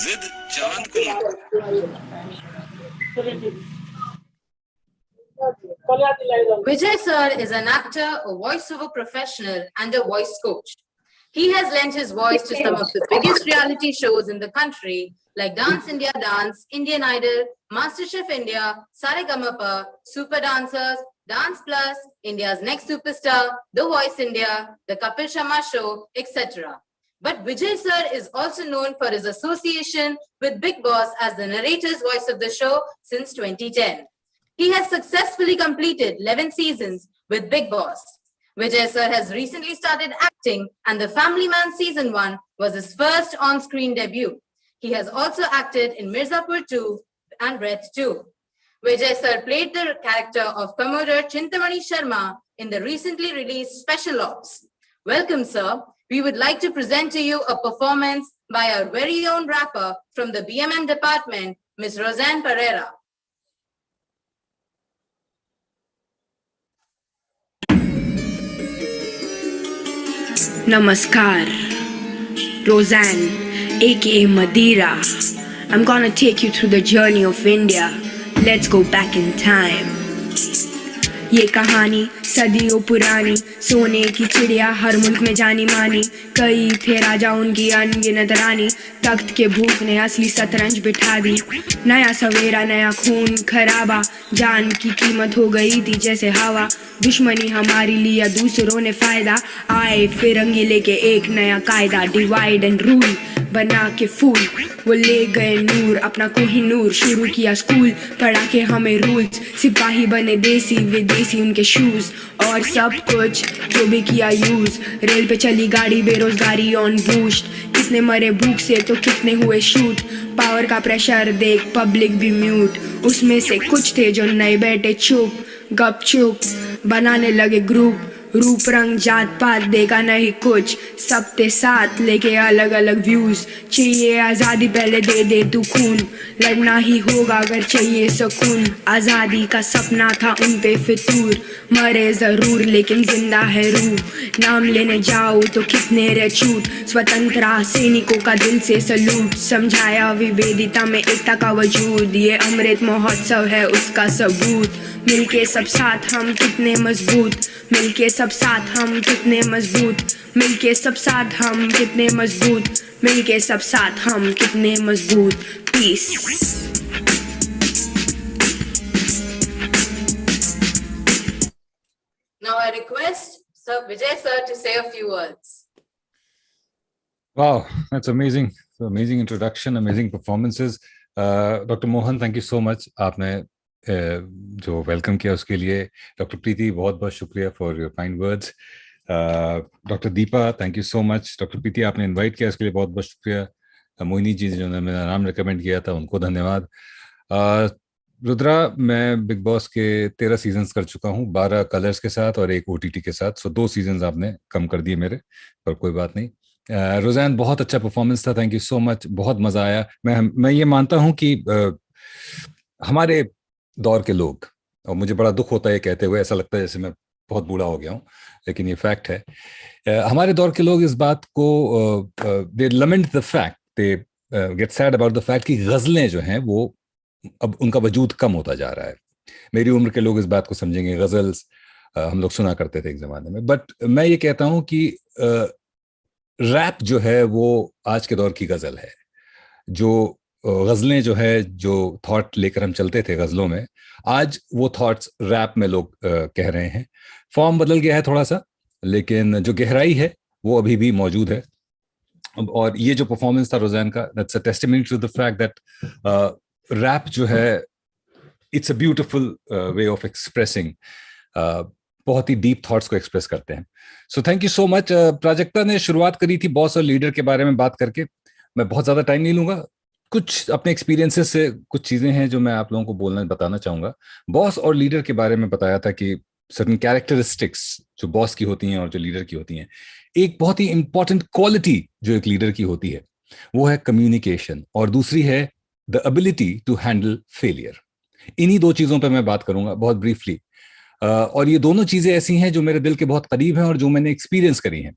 जिद चांद को. Vijay sir is an actor, a voiceover professional, and a voice coach. He has lent his voice to some of the biggest reality shows in the country, like Dance India Dance, Indian Idol, MasterChef India, Saregamapa, Super Dancers, Dance Plus, India's Next Superstar, The Voice India, The Kapil Sharma Show, etc. But Vijay sir is also known for his association with Big Boss as the narrator's voice of the show since 2010. He has successfully completed 11 seasons with Big Boss. Vijay sir has recently started acting, and The Family Man Season 1 was his first on-screen debut. He has also acted in Mirzapur 2 and Red 2. Vijay sir played the character of Commodore Chintamani Sharma in the recently released Special Ops. Welcome, sir. We would like to present to you a performance by our very own rapper from the BMM department, Ms. Roseanne Pereira. Namaskar, Roseanne, aka Madeira. I'm gonna take you through the journey of India. Let's go back in time. ये कहानी सदियों पुरानी, सोने की चिड़िया हर मुल्क में जानी मानी. कई थे राजा उनकी अनगिनत रानी, तख्त के भूख ने असली शतरंज बिठा दी. नया सवेरा नया खून खराबा, जान की कीमत हो गई थी जैसे हवा. दुश्मनी हमारी लिया दूसरों ने फायदा, आए फिरंगी लेके एक नया कायदा. डिवाइड एंड रूल बना के फूल, वो ले गए नूर अपना कोहिनूर. शुरू किया स्कूल, पढ़ा के हमें रूल्स, सिपाही बने देसी विदेशी उनके शूज. और सब कुछ जो भी किया यूज, रेल पे चली गाड़ी बेरोजगारी ऑन बूस्ट. कितने मरे भूख से तो कितने हुए शूट. पावर का प्रेशर देख पब्लिक भी म्यूट. उसमें से कुछ थे जो नए बैठे चुप, गपचुप बनाने लगे ग्रुप. रूप रंग जात पात देखा नहीं कुछ, सबके साथ लेके अलग अलग व्यूज. चाहिए आजादी पहले दे दे तू खून, लड़ना ही होगा अगर चाहिए सुकून. आजादी का सपना था उन पे फितूर, मरे जरूर लेकिन जिंदा है रूह. नाम लेने जाओ तो कितने रे छूट, स्वतंत्रता सैनिकों का दिल से सलूट. समझाया विविधता में एकता का वजूद, ये अमृत महोत्सव है उसका सबूत. मिलके सब साथ हम कितने मजबूत, मिलके सब साथ हम कितने मजबूत. मिलके सब साथ हम कितने मजबूत, मिलके सब साथ हम कितने मजबूत. Piece. Now I request Sir Vijay sir to say a few words. Wow, that's amazing. So amazing introduction, amazing performances. Dr. Mohan, thank you so much. आपने जो वेलकम किया उसके लिए. डॉक्टर प्रीति बहुत बहुत शुक्रिया for your kind words. Doctor Deepa, thank you so much. Doctor Priti, आपने invite किया, इसके लिए बहुत बहुत शुक्रिया. मोहिनी जी जिन्होंने मेरा नाम रिकमेंड किया था, उनको धन्यवाद. रुद्रा, मैं बिग बॉस के 13 सीजन्स कर चुका हूँ, 12 कलर्स के साथ और एक ओटीटी के साथ. सो 2 सीजन्स आपने कम कर दिए मेरे, पर कोई बात नहीं. रोज़ैन, बहुत अच्छा परफॉर्मेंस था, थैंक यू सो मच, बहुत मजा आया. मैं ये मानता हूँ कि हमारे दौर के लोग, और मुझे बड़ा दुख होता है कहते हुए, ऐसा लगता है जैसे मैं बहुत बूढ़ा हो गया हूँ, लेकिन ये फैक्ट है. हमारे दौर के लोग इस बात को they lament the fact, they get sad about the fact कि गजलें जो हैं वो अब उनका वजूद कम होता जा रहा है. मेरी उम्र के लोग इस बात को समझेंगे, गजल्स हम लोग सुना करते थे एक जमाने में. बट मैं ये कहता हूँ कि रैप जो है वो आज के दौर की गजल है. जो गजलें जो है, जो थॉट लेकर हम चलते थे गजलों में, आज वो थॉट्स रैप में लोग कह रहे हैं. फॉर्म बदल गया है थोड़ा सा, लेकिन जो गहराई है वो अभी भी मौजूद है. और ये जो परफॉर्मेंस था रोज़ैन का, that's a testimony to the fact that rap जो है, it's a beautiful way of expressing, बहुत ही डीप थॉट्स को एक्सप्रेस करते हैं. So thank you so much. Prajakta ने शुरुआत करी थी बॉस और लीडर के बारे में बात करके. मैं बहुत ज्यादा टाइम नहीं लूंगा, कुछ अपने एक्सपीरियंसेस से कुछ चीजें हैं जो मैं आप लोगों को बताना चाहूंगा. बॉस और लीडर के बारे में बताया था कि सर्टेन कैरेक्टरिस्टिक्स जो बॉस की होती हैं और जो लीडर की होती हैं. एक बहुत ही इंपॉर्टेंट क्वालिटी जो एक लीडर की होती है वो है कम्युनिकेशन, और दूसरी है the ability to handle failure. इन्हीं 2 चीजों पर मैं बात करूंगा बहुत ब्रीफली. और ये दोनों चीजें ऐसी हैं जो मेरे दिल के बहुत करीब हैं और जो मैंने एक्सपीरियंस करी हैं.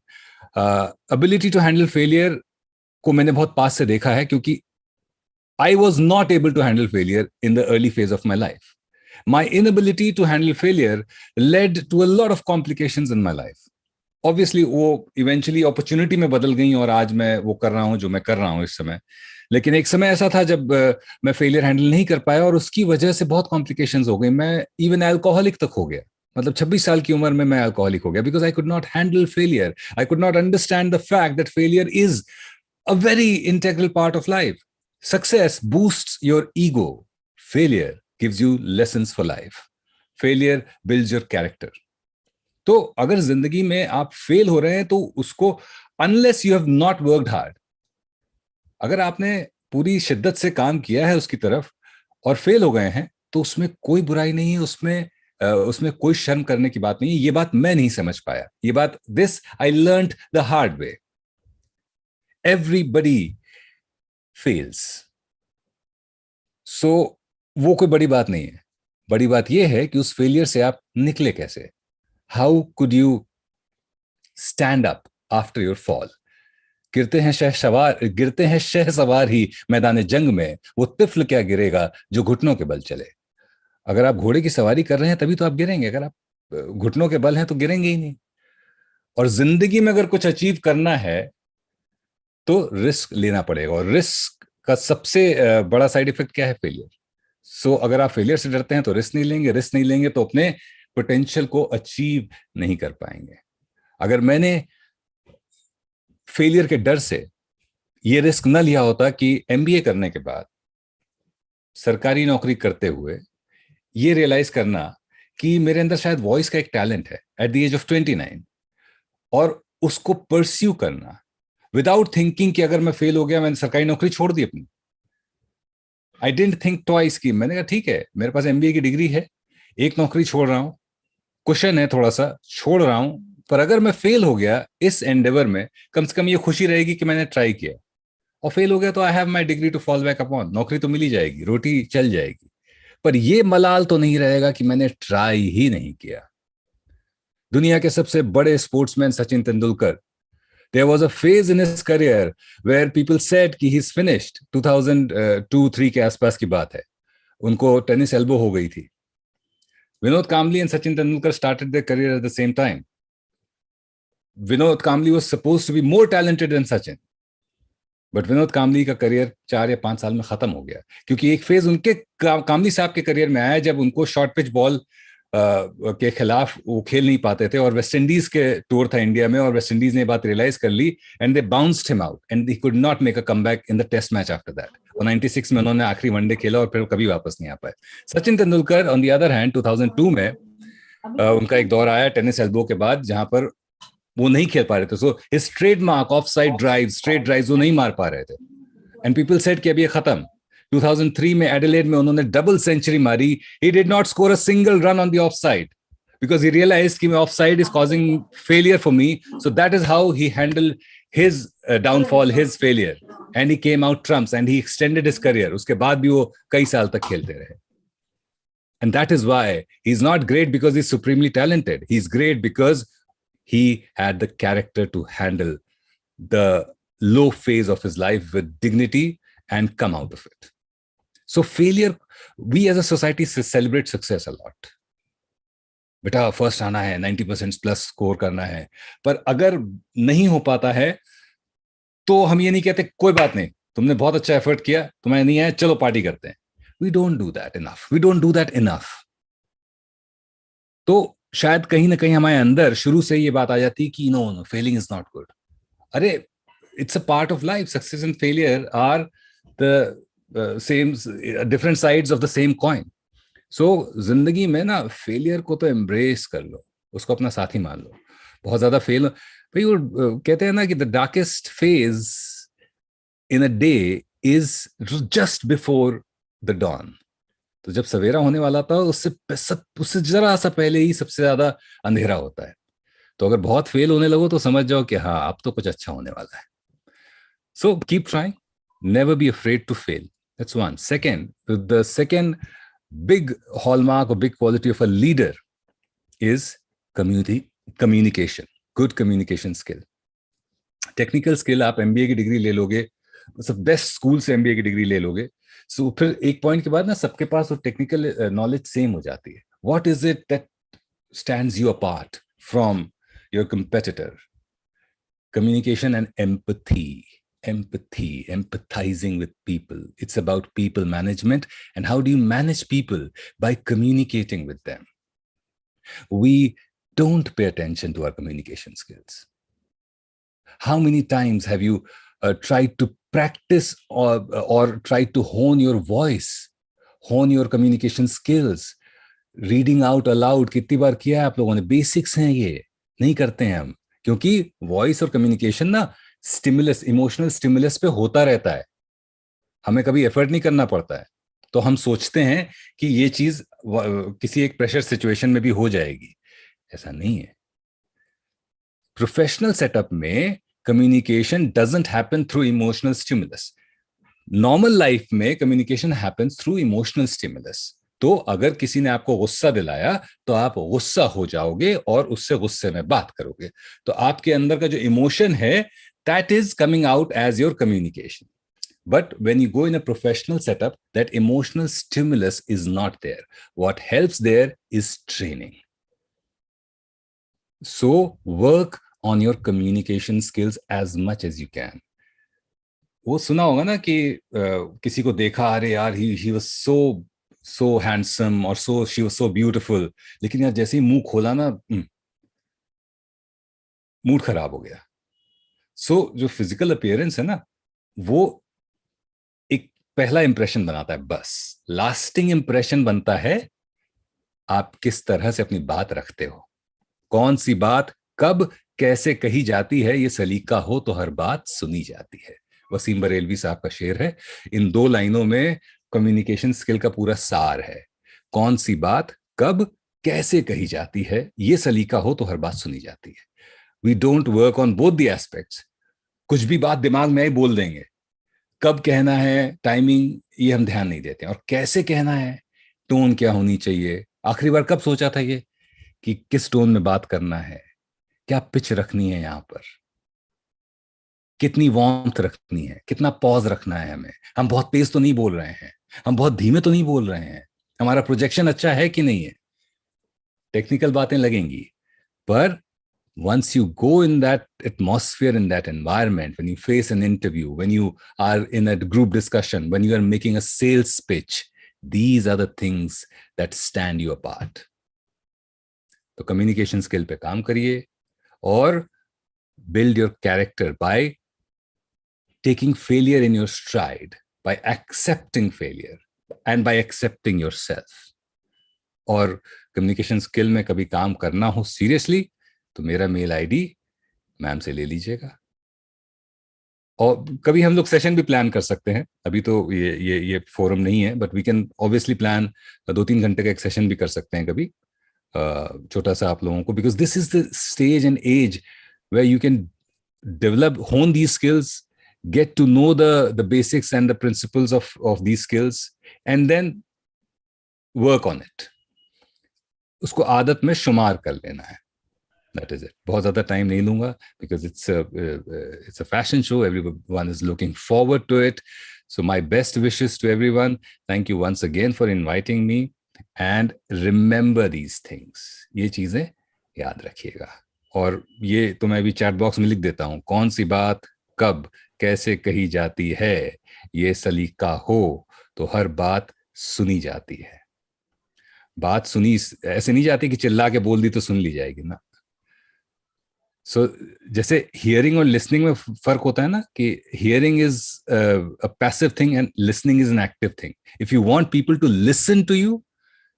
एबिलिटी टू हैंडल फेलियर को मैंने बहुत पास से देखा है, क्योंकि I was not able to handle failure in the early phase of my life. My inability to handle failure led to a lot of complications in my life. Obviously, वो eventually opportunity में बदल गई और आज मैं वो कर रहा हूँ जो मैं कर रहा हूँ इस समय. लेकिन एक समय ऐसा था जब मैं फेलियर हैंडल नहीं कर पाया और उसकी वजह से बहुत कॉम्प्लिकेशंस हो गई. मैं इवन अल्कोहलिक तक हो गया. मतलब 26 साल की उम्र में मैं अल्कोहलिक हो गया, because I could not handle failure. I could not understand the fact that failure is a very integral part of life. Success boosts your ego. Failure gives you lessons for life. Failure builds your character. तो अगर जिंदगी में आप fail हो रहे हैं तो उसको, unless you have not worked hard, अगर आपने पूरी शिद्दत से काम किया है उसकी तरफ और फेल हो गए हैं, तो उसमें कोई बुराई नहीं है, उसमें कोई शर्म करने की बात नहीं है. ये बात मैं नहीं समझ पाया. ये बात, this I learned the hard way. Everybody fails. So वो कोई बड़ी बात नहीं है. बड़ी बात यह है कि उस फेलियर से आप निकले कैसे. How could you stand up after your fall. गिरते हैं शह सवार ही मैदान जंग में, वो तिफल क्या गिरेगा जो घुटनों के बल चले. अगर आप घोड़े की सवारी कर रहे हैं तभी तो आप गिरेंगे. अगर आप घुटनों के बल हैं तो गिरेंगे ही नहीं. और जिंदगी में अगर कुछ अचीव करना है तो रिस्क लेना पड़ेगा, और रिस्क का सबसे बड़ा साइड इफेक्ट क्या है? फेलियर. सो अगर आप फेलियर से डरते हैं तो रिस्क नहीं लेंगे. रिस्क नहीं लेंगे तो अपने पोटेंशियल को अचीव नहीं कर पाएंगे. अगर मैंने फेलियर के डर से ये रिस्क न लिया होता कि एमबीए करने के बाद सरकारी नौकरी करते हुए ये रियलाइज करना कि मेरे अंदर शायद वॉइस का एक टैलेंट है एट द एज ऑफ 29, और उसको परस्यू करना विदाउट थिंकिंग कि अगर मैं फेल हो गया, मैंने सरकारी नौकरी छोड़ दी अपनी. I didn't think twice. की मैंने कहा ठीक है, मेरे पास एमबीए की डिग्री है, एक नौकरी छोड़ रहा हूं, क्वेश्चन है थोड़ा सा, छोड़ रहा हूं, पर अगर मैं फेल हो गया इस एंडेवर में, कम से कम ये खुशी रहेगी कि मैंने ट्राई किया. और फेल हो गया तो I have my degree to fall back upon. नौकरी तो मिल ही जाएगी, रोटी चल जाएगी, पर ये मलाल तो नहीं रहेगा कि मैंने ट्राई ही नहीं किया. दुनिया के सबसे बड़े sportsman Sachin Tendulkar, there was a phase in his career where people said कि he's finished. 2002-3 के आसपास की बात है, उनको टेनिस एल्बो हो गई थी. विनोद कामली and Sachin Tendulkar started their career at the same time. Vinod Kamli was supposed to be more talented than Sachin, but Vinod कामली का करियर 4 या 5 साल में खत्म हो गया, क्योंकि एक फेज उनके कामली साहब के करियर में आया जब उनको शॉर्ट पिच बॉल के खिलाफ वो खेल नहीं पाते थे, और वेस्ट इंडीज के टूर था इंडिया में, और वेस्ट इंडीज ने बात रियलाइज कर ली and they bounced him out and he could not make a comeback in the test match after that. और 96 में उन्होंने आखिरी वनडे खेला और फिर कभी वापस नहीं आ पाए. Sachin Tendulkar on the other hand 2002 में उनका एक दौर आया टेनिस एल्बो के बाद, जहां पर वो नहीं खेल पा रहे थे. So his trademark of side drive, straight drive वो नहीं मार पा रहे थे. एंड पीपल सेड कि अब ये खत्म. 2003 में एडिलेड में उन्होंने डबल सेंचुरी मारी. He did not score a single run on the of side because he realized कि offside is causing failure for me. So that is how he handled his downfall, his failure, and he came out trumps and he extended his career. उसके बाद भी वो कई साल तक खेलते रहे. And that is why he's not great because he's supremely talented. He's great because he had the character to handle the low phase of his life with dignity and come out of it. So failure, we as a society celebrate success a lot. बेटा first आना है, 90% plus score करना है. पर अगर नहीं हो पाता है तो हम ये नहीं कहते कोई बात नहीं, तुमने बहुत अच्छा एफर्ट किया, तुम्हें नहीं आया, चलो पार्टी करते हैं. We don't do that enough. We don't do that enough. तो शायद कहीं ना कहीं हमारे अंदर शुरू से ये बात आ जाती कि no, failing is not good. अरे it's a part of life. Success and failure are the same, different sides of the same coin. So जिंदगी में ना फेलियर को तो एम्ब्रेस कर लो, उसको अपना साथी मान लो. बहुत ज्यादा फेल भाई, वो कहते हैं ना कि the darkest phase in a day is just before the dawn. तो जब सवेरा होने वाला था उससे जरा सा पहले ही सबसे ज्यादा अंधेरा होता है. तो अगर बहुत फेल होने लगो तो समझ जाओ कि हाँ अब तो कुछ अच्छा होने वाला है. So keep trying, never be afraid to fail. That's one. Second, the second big hallmark or big quality of a leader is communication, good communication skill. Technical skill आप MBA की डिग्री ले लोगे, सब बेस्ट स्कूल से MBA की degree ले लोगे, सो फिर एक पॉइंट के बाद ना सबके पास वो टेक्निकल नॉलेज सेम हो जाती है. What is it that stands you apart from your competitor? Communication and empathy. Empathizing with people. It's about people management. And how do you manage people? By communicating with them. We don't pay attention to our communication skills. How many times have you tried to practice or tried to hone your voice, hone your communication skills? Reading out aloud, कितनी बार किया है आप लोगों ने? Basics हैं ये, नहीं करते हैं हम, क्योंकि वॉइस और कम्युनिकेशन ना स्टिमुलस, इमोशनल स्टिमुलस पे होता रहता है. हमें कभी एफर्ट नहीं करना पड़ता है. तो हम सोचते हैं कि ये चीज किसी एक प्रेशर सिचुएशन में भी हो जाएगी. ऐसा नहीं है. प्रोफेशनल सेटअप में communication doesn't happen through emotional stimulus. Normal life में communication happens through emotional stimulus. तो अगर किसी ने आपको गुस्सा दिलाया तो आप गुस्सा हो जाओगे और उससे गुस्से में बात करोगे. तो आपके अंदर का जो इमोशन है that is coming out as your communication. But when you go in a professional setup, that emotional stimulus is not there. What helps there is training. So work on your communication skills as much as you can. वो सुना होगा ना कि किसी को देखा, अरे यार he was so handsome or she was so beautiful, लेकिन यार जैसे ही मुंह खोला ना मूड खराब हो गया. सो जो फिजिकल अपीयरेंस है ना, वो एक पहला इंप्रेशन बनाता है. बस लास्टिंग इंप्रेशन बनता है आप किस तरह से अपनी बात रखते हो. कौन सी बात कब कैसे कही जाती है, ये सलीका हो तो हर बात सुनी जाती है. वसीम बरेलवी साहब का शेर है. इन 2 लाइनों में कम्युनिकेशन स्किल का पूरा सार है. कौन सी बात कब कैसे कही जाती है, ये सलीका हो तो हर बात सुनी जाती है. We don't work on both the aspects. कुछ भी बात दिमाग में ही बोल देंगे. कब कहना है, टाइमिंग, ये हम ध्यान नहीं देते. और कैसे कहना है, टोन क्या होनी चाहिए. आखिरी बार कब सोचा था ये कि किस टोन में बात करना है, क्या पिच रखनी है, यहां पर कितनी वार्मथ रखनी है, कितना पॉज रखना है हमें. हम बहुत तेज तो नहीं बोल रहे हैं, हम बहुत धीमे तो नहीं बोल रहे हैं, हमारा प्रोजेक्शन अच्छा है कि नहीं है. टेक्निकल बातें लगेंगी, पर once you go in that atmosphere, in that environment, when you face an interview, when you are in a group discussion, when you are making a sales pitch, these are the things that stand you apart. तो communication skill पे काम करिए और build your character by taking failure in your stride, by accepting failure and by accepting yourself. और communication skill में कभी काम करना हो seriously, तो मेरा मेल आईडी मैम से ले लीजिएगा। और कभी हम लोग सेशन भी प्लान कर सकते हैं, अभी तो ये फोरम नहीं है, but we can obviously plan 2-3 घंटे का एक सेशन भी कर सकते हैं कभी, छोटा सा आप लोगों को, because this is the stage and age where you can develop, hone these skills, get to know the basics and the principles of these skills, and then work on it. उसको आदत में शुमार कर लेना है. That is it. बहुत ज़्यादा time नहीं लूंगा, because it's a fashion show. Everyone is looking forward to it. So my best wishes to everyone. Thank you once again for inviting me. And remember these things. ये चीजें याद रखिएगा. और ये तो मैं भी चैट बॉक्स में लिख देता हूँ, कौन सी बात कब कैसे कही जाती है, ये सलीका हो तो हर बात सुनी जाती है. बात सुनी ऐसे नहीं जाती कि चिल्ला के बोल दी तो सुन ली जाएगी ना. सो जैसे हियरिंग और लिसनिंग में फर्क होता है ना, कि hearing is a passive thing and listening is an active thing. If you want people to listen to you,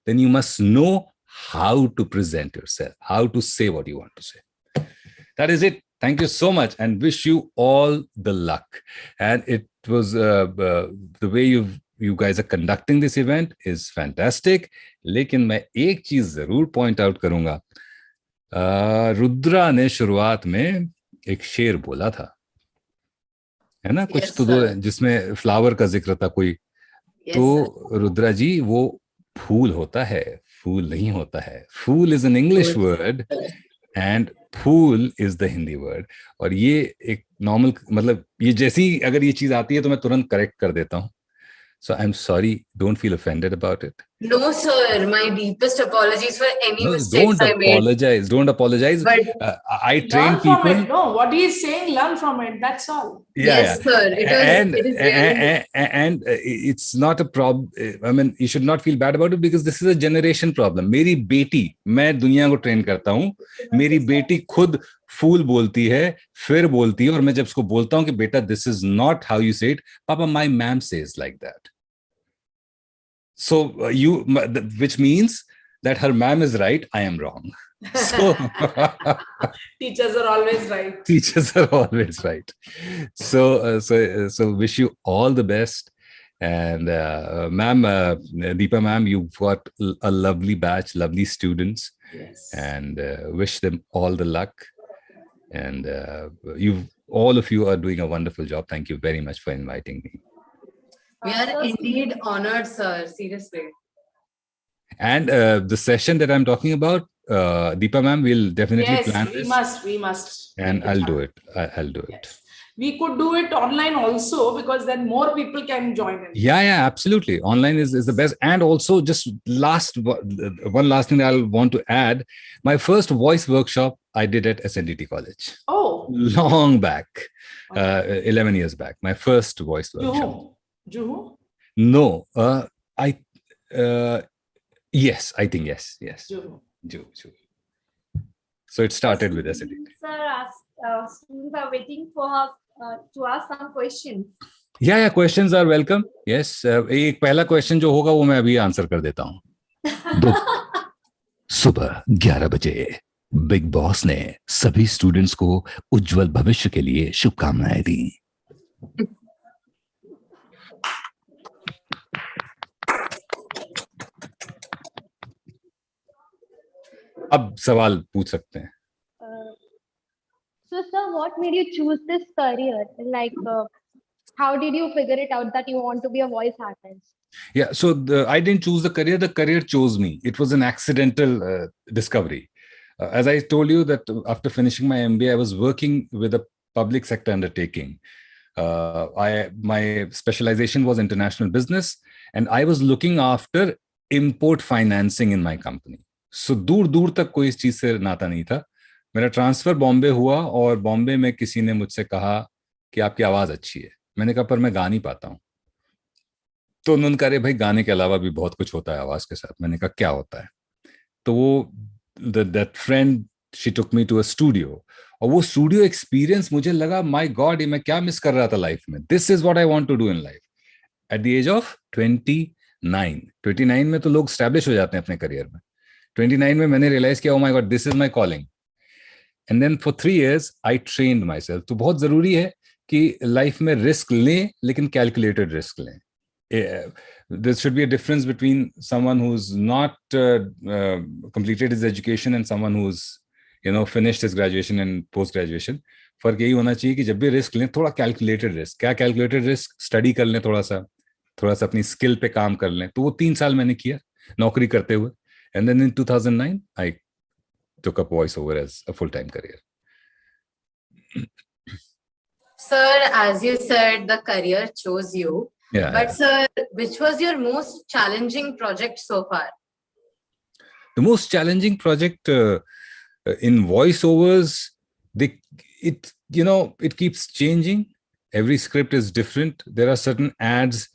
then you must know how to present yourself, how to say what you want to say. That is it. Thank you so much and wish you all the luck. And it was the way you guys are conducting this event is fantastic. लेकिन मैं एक चीज जरूर point out करूंगा. रुद्रा ने शुरुआत में एक शेर बोला था, है ना, कुछ तो जिसमें फ्लावर का जिक्र था कोई. तो रुद्रा जी, वो फूल होता है, फूल नहीं होता है. Fool is an English word and फूल इज द हिंदी वर्ड. और ये एक नॉर्मल, मतलब ये जैसी अगर ये चीज आती है तो मैं तुरंत करेक्ट कर देता हूँ. So I'm sorry, don't feel offended about it. No, sir. My deepest apologies for any mistakes Don't I made. apologize. Don't apologize. But I train learn from people. it. No, what he is saying, learn from it. That's all. Yes, sir. It is really... and it's not a problem. I mean, you should not feel bad about it because this is a generation problem. मेरी बेटी, मैं दुनिया को train करता हूँ. मेरी बेटी खुद फूल बोलती है, फिर बोलती है, और मैं जब उसको बोलता हूँ कि बेटा this is not how you say it, पापा my ma'am says like that. So which means that her ma'am is right, I am wrong. So teachers are always right. Teachers are always right. So wish you all the best. And ma'am, Deepa ma'am, you've got a lovely batch, lovely students. Yes. And wish them all the luck. And all of you are doing a wonderful job. Thank you very much for inviting me. We are indeed honored, sir. Seriously. And the session that I'm talking about, Deepa ma'am, we'll definitely plan this. We must. And I'll do it. I'll do it. We could do it online also, because then more people can join in. Yeah, absolutely. Online is the best. And also, just one last thing that I'll want to add. My first voice workshop I did at SNDT College. Oh. Long back. 11 years back. My first voice workshop. Juhu? No. Yes, I think yes. Juhu. So it started with SNDT. Sir, students are waiting for to ask some questions. Yeah, questions are welcome. Yes, एक पहला question जो होगा वो मैं अभी answer कर देता हूँ. सुबह 11 बजे बिग बॉस ने सभी स्टूडेंट्स को उज्जवल भविष्य के लिए शुभकामनाएं दी. अब सवाल पूछ सकते हैं. So, sir, what made you choose this career? Like, how did you figure it out that you want to be a voice artist? Yeah, so I didn't choose the career chose me. It was an accidental discovery. As I told you that after finishing my MBA, I was working with a public sector undertaking. My specialization was international business, and I was looking after import financing in my company. So दूर तक कोई इस चीज से नाता नहीं था. मेरा ट्रांसफर बॉम्बे हुआ और बॉम्बे में किसी ने मुझसे कहा कि आपकी आवाज अच्छी है. मैंने कहा पर मैं गा नहीं पाता हूँ. तो उन्होंने कहा भाई गाने के अलावा भी बहुत कुछ होता है आवाज के साथ. मैंने कहा क्या होता है? तो वो that friend, she took me to a studio. और वो स्टूडियो एक्सपीरियंस मुझे लगा माय गॉड, ये मैं क्या मिस कर रहा था लाइफ में. This is what I want to do in life. At the age of 29 में तो लोग स्टैब्लिश हो जाते हैं अपने करियर में. 29 में मैंने रियलाइज किया, oh my God, this is my calling. and then for 3 years I trained myself. तो बहुत जरूरी है कि लाइफ में रिस्क लें, लेकिन कैलकुलेटेड रिस्क लें. There should be a difference between someone who's not completed his education and someone who's finished his graduation and post graduation. फर्क यही होना चाहिए कि जब भी रिस्क लें, थोड़ा कैलकुलेटेड रिस्क. क्या कैलकुलेटेड रिस्क? स्टडी कर लें, थोड़ा सा अपनी स्किल पे काम कर लें. तो वो 3 साल मैंने किया नौकरी करते हुए. And then in 2009 I took up voiceover as a full-time career. Sir, as you said, the career chose you. Yeah. But sir, which was your most challenging project so far? The most challenging project in voiceovers, it keeps changing. Every script is different. There are certain ads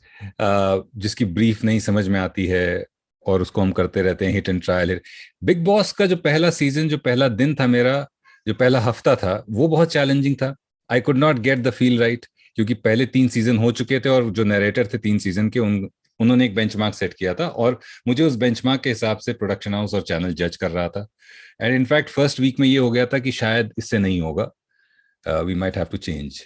जिसकी brief नहीं समझ में आती है और उसको हम करते रहते हैं, hit and trial. Big Boss का जो पहला सीजन, जो पहला दिन था मेरा, जो पहला हफ्ता था, वो बहुत चैलेंजिंग था. I could not get the feel right, क्योंकि पहले 3 सीजन हो चुके थे और जो नरेटर थे 3 सीजन के, उन्होंने एक बेंचमार्क सेट किया था और मुझे उस बेंचमार्क के हिसाब से प्रोडक्शन हाउस और चैनल जज कर रहा था. एंड इनफैक्ट फर्स्ट वीक में ये हो गया था कि शायद इससे नहीं होगा, we might have to change.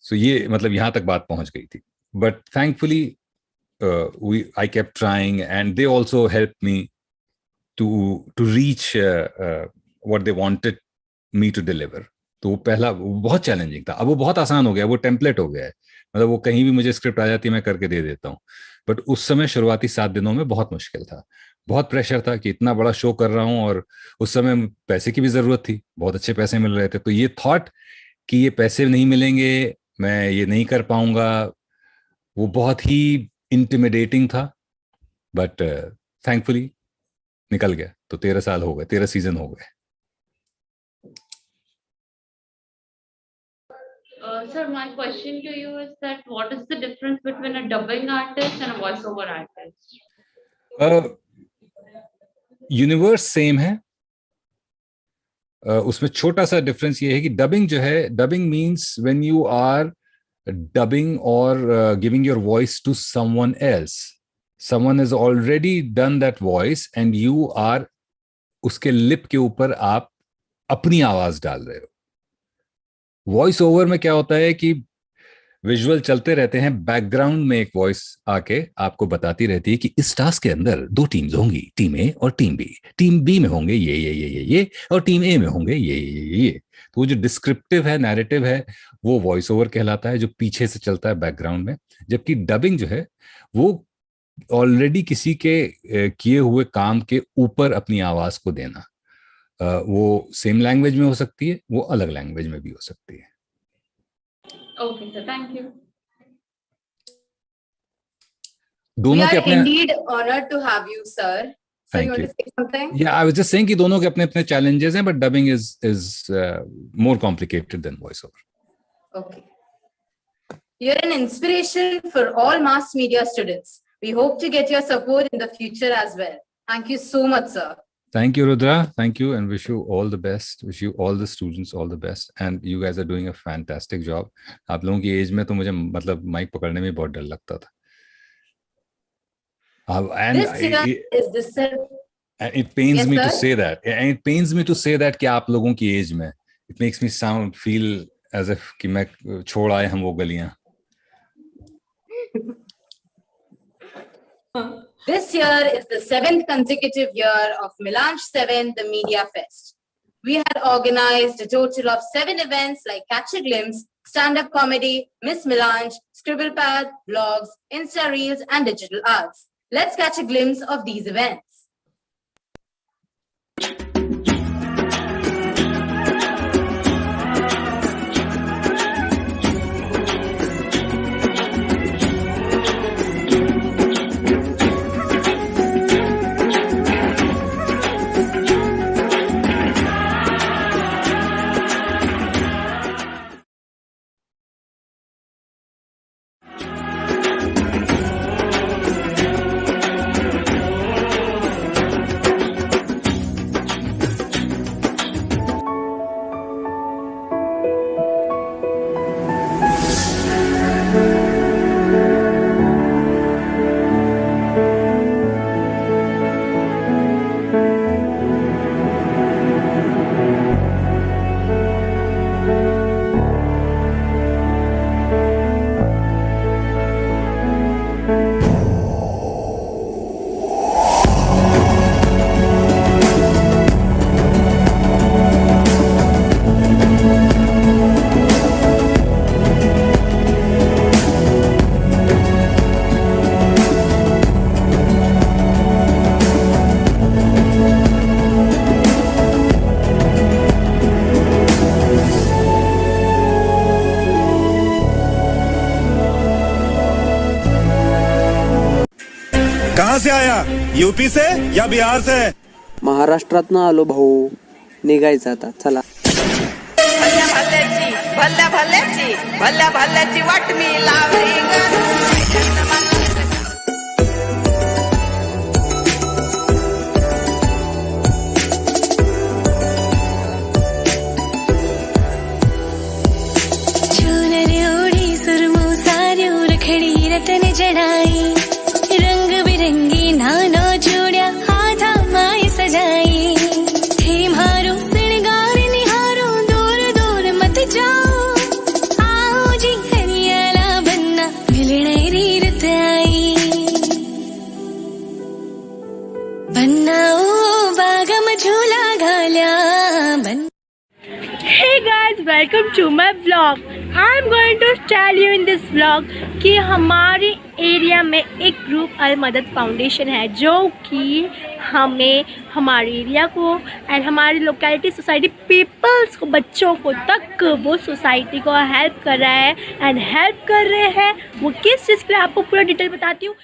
So ये मतलब यहाँ तक बात पहुंच गई थी. But thankfully I kept trying and they also helped me to reach what they wanted me to deliver. तो पहला बहुत चैलेंजिंग था. अब वो बहुत आसान हो गया, वो टेम्पलेट हो गया है. मतलब वो कहीं भी मुझे स्क्रिप्ट आ जाती है, मैं करके दे देता हूँ. बट उस समय शुरुआती 7 दिनों में बहुत मुश्किल था, बहुत प्रेशर था कि इतना बड़ा शो कर रहा हूँ और उस समय पैसे की भी जरूरत थी, बहुत अच्छे पैसे मिल रहे थे. तो ये थॉट कि ये पैसे नहीं मिलेंगे, मैं ये नहीं कर पाऊंगा, वो बहुत ही इंटिमिडेटिंग था. बट थैंकफुली निकल गया. तो 13 साल हो गए, 13 सीजन हो गए. Sir, my question to you is that what is the difference between a dubbing artist and a voiceover artist? Universe same है. उसमें छोटा सा डिफरेंस ये है कि डबिंग जो है, dubbing means when you are dubbing or giving your voice to someone else. Someone has already done that voice and you are उसके लिप के ऊपर आप अपनी आवाज डाल रहे हो. वॉइस ओवर में क्या होता है कि विजुअल चलते रहते हैं, बैकग्राउंड में एक वॉइस आके आपको बताती रहती है कि इस टास्क के अंदर 2 टीम्स होंगी, टीम ए और टीम बी. टीम बी में होंगे ये और टीम ए में होंगे ये. तो वो जो डिस्क्रिप्टिव है, नैरेटिव है, वो वॉइस ओवर कहलाता है, जो पीछे से चलता है बैकग्राउंड में. जबकि डबिंग जो है वो ऑलरेडी किसी के किए हुए काम के ऊपर अपनी आवाज को देना. वो सेम लैंग्वेज में हो सकती है, वो अलग लैंग्वेज में भी हो सकती है. Okay, sir. Thank you. We are indeed honored to have you, sir. So you want to say something? Yeah, I was just saying कि दोनों के अपने challenges हैं, but dubbing is more complicated than voiceover. Okay. You're an inspiration for all mass media students. We hope to get your support in the future as well. Thank you so much, sir. Thank you, Rudra. Thank you, and wish you all the best. Wish you all the students all the best. And you guys are doing a fantastic job. आप लोगों की as में तो मुझे मतलब mic पकड़ने में बहुत डर लगता था. And it pains me to say that. And it pains me to say that कि आप लोगों की एज में. It makes me feel as if कि मैं छोड़ आए हम वो गलियां. This year is the 7th consecutive year of Melange-7, the Media Fest. We had organized a total of 7 events like Catch a Glimpse, stand-up comedy, Miss Melange, Scribble Pad, blogs, Insta Reels, and digital arts. Let's catch a glimpse of these events. से आया, UP से या बिहार से? महाराष्ट्रातनं आलो भाऊ, निघायचं आता, चला. भल्या भल्याची वाट मी लावली. रतन जड़ाई रंग बिरंगी नानो जोड़िया आधा माई सजाई थे मारो सिंगार निहारो दूर दूर मत जाओ आओ जी हरियाला बनना मिलने रीरत आई बनाओ बागम झूला घाल्या बन. Hey guys, welcome to my vlog. I'm going to tell you in this vlog कि हमारे एरिया में एक ग्रुप अल मदद फाउंडेशन है जो कि हमें हमारे एरिया को एंड हमारी लोकेलिटी सोसाइटी पीपल्स को बच्चों को तक वो सोसाइटी को हेल्प कर रहा है एंड हेल्प कर रहे हैं. वो किस चीज़ के लिए आपको पूरा डिटेल बताती हूँ.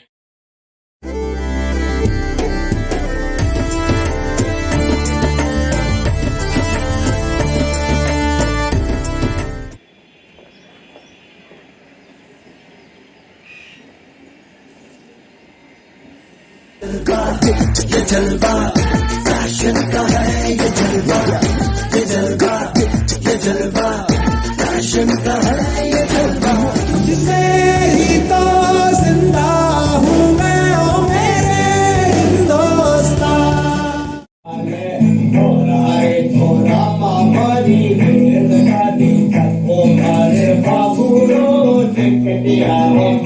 ये जलवा फैशन का है, ये जलवा ये जलवा फैशन का है, ये जलवा जिसे ही तो जिंदा हूँ मैं ओ मेरे हिंदुस्तान. थोड़ा मामली गाड़ी ओ मारे बाबू रो टिकटिया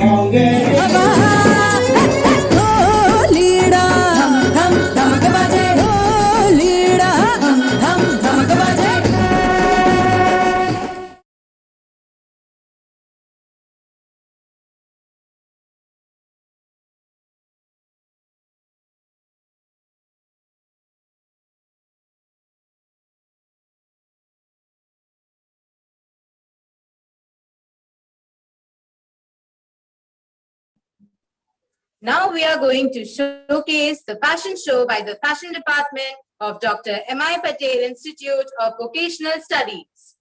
होंगे Now we are going to showcase the fashion show by the fashion department of Dr. M.I. Patel Institute of Vocational Studies.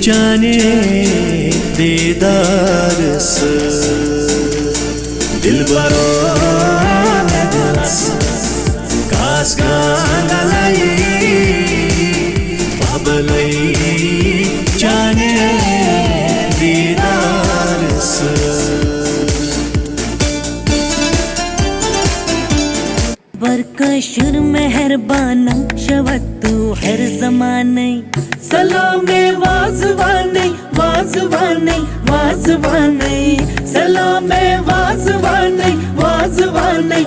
जाने दीदार से दिल बरो कास गालाई बाबलाई जाने दीदार से बरकशुर मेहरबाना शवत्तू हर जमाने सलामे वाजवाने वाजवाने वाजवाने सलामे वाजवाने वाजवाने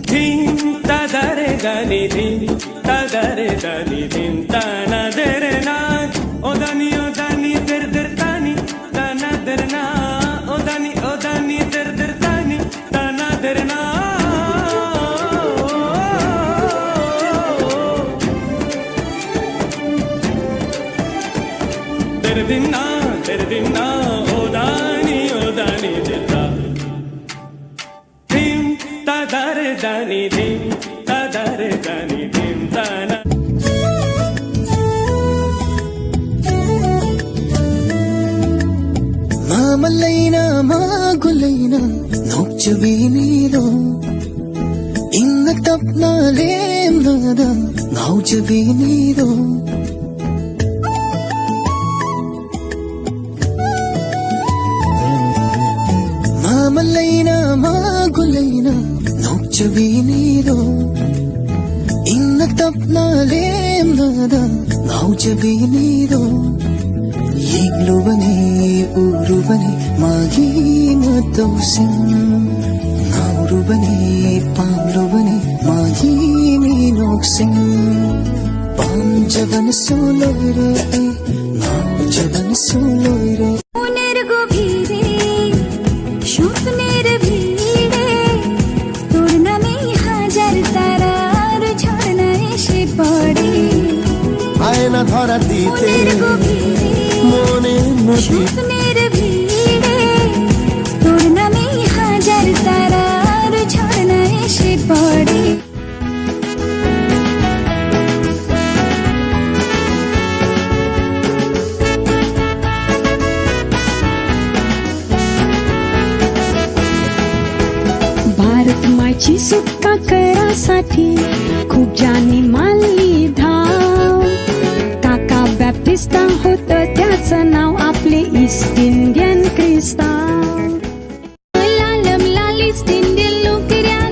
धी ता दरे गनी धी tadare dani din tana derna odani der der tani tana derna odani der der tani tana derna der dinna odani jeta dim tadare dani dim tadare dani dim tana మామలైనా మాగులైనా నోచవి నీలో ఇంగ తప్నాలేం నాదా నౌచవి నీలో మామలైనా మాగులైనా నోచవి నీలో ఇంగ తప్నాలేం నాదా నౌచవి నీలో Igluwani, urubani, magi matausin. Naurubani, pamlubani, magi minoksin. Pamjavan suloire, naujavan suloire. Unergo bhire, shupner bhire, torna mein hajar tarar chhadna eshe pade. আয়না ধরা দিতে মনে নদী স্বপ্নের ভিড়ে তোর নামে হাজার তারার ঝর্ণা এসে পড়ে भारत मायची सुटका करासाठी खूप जानी मानली धाव काका बॅप्टिस्टा होत त्याचं नाव आपले ईस्ट इंडियन ख्रिस्ता लालम लाल ईस्ट इंडियन लोकऱ्यान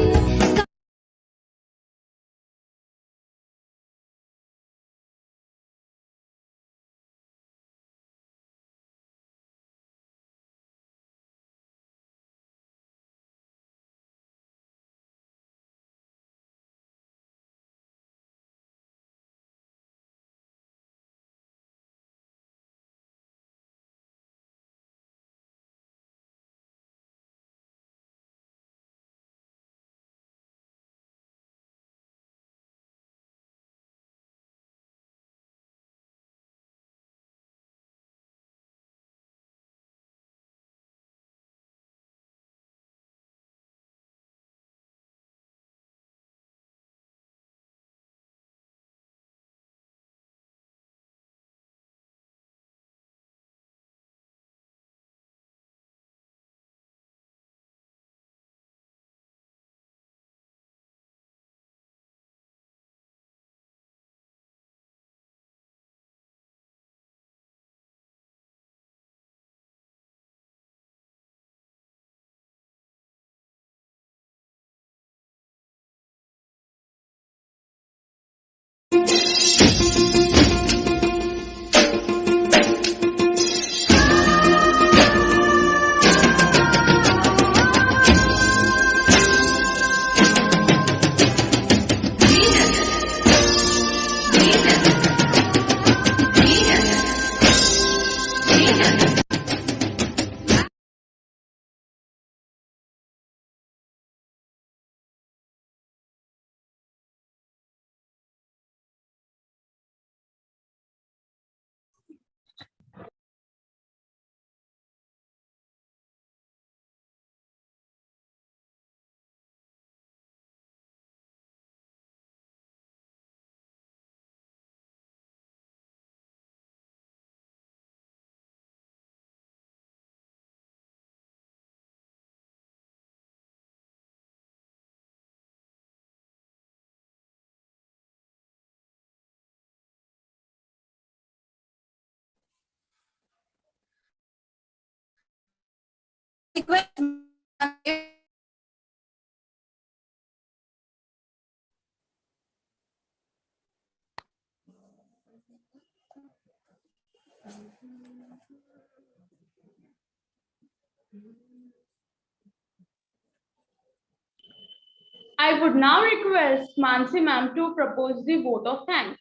I I would now request Mansi ma'am to propose the vote of thanks.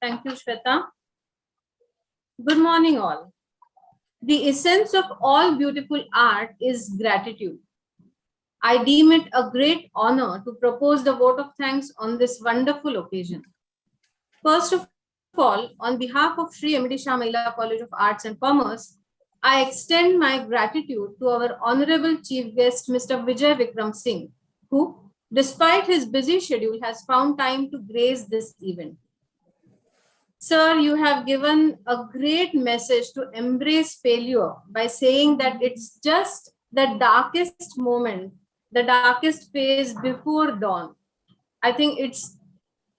Thank you, Shweta. Good morning, all. The essence of all beautiful art is gratitude. I deem it a great honor to propose the vote of thanks on this wonderful occasion. First of all, on behalf of Sri M.D. Shah Mahila College of Arts and Commerce, I extend my gratitude to our Honorable Chief Guest, Mr. Vijay Vikram Singh, who, despite his busy schedule, has found time to grace this event. Sir, you have given a great message to embrace failure by saying that it's just the darkest moment, the darkest phase before dawn. I think it's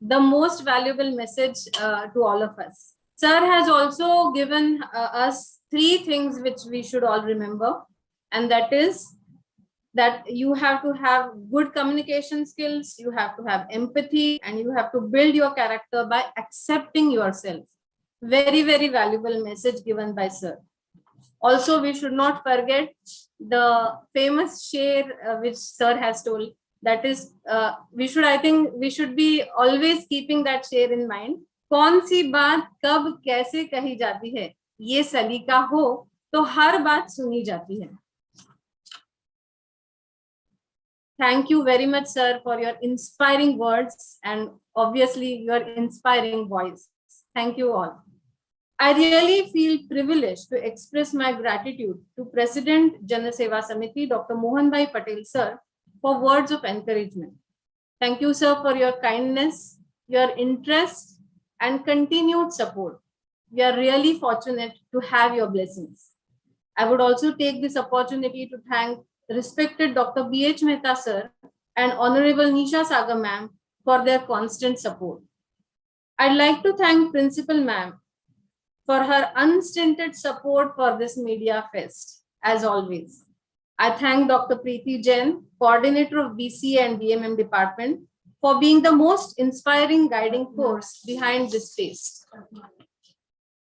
the most valuable message to all of us. Sir has also given us three things which we should all remember, and that is that you have to have good communication skills, you have to have empathy, and you have to build your character by accepting yourself. Very, very valuable message given by sir. Also, we should not forget the famous share which sir has told. That is, I think we should be always keeping that share in mind. कौन सी बात कब कैसे कही जाती है, ये सलीका हो तो हर बात सुनी जाती है. Thank you very much, sir, for your inspiring words and obviously your inspiring voice. Thank you all. I really feel privileged to express my gratitude to President Jana Seva Samiti, Dr. Mohan Bhai Patel, sir, for words of encouragement. Thank you, sir, for your kindness, your interest, and continued support. We are really fortunate to have your blessings. I would also take this opportunity to thank respected Dr. B.H. Mehta, sir, and Honorable Nisha Sagar, ma'am, for their constant support. I'd like to thank Principal, ma'am, for her unstinted support for this media fest, as always. I thank Dr. Preeti Jain, coordinator of BCA and BMM department, for being the most inspiring guiding force behind this fest.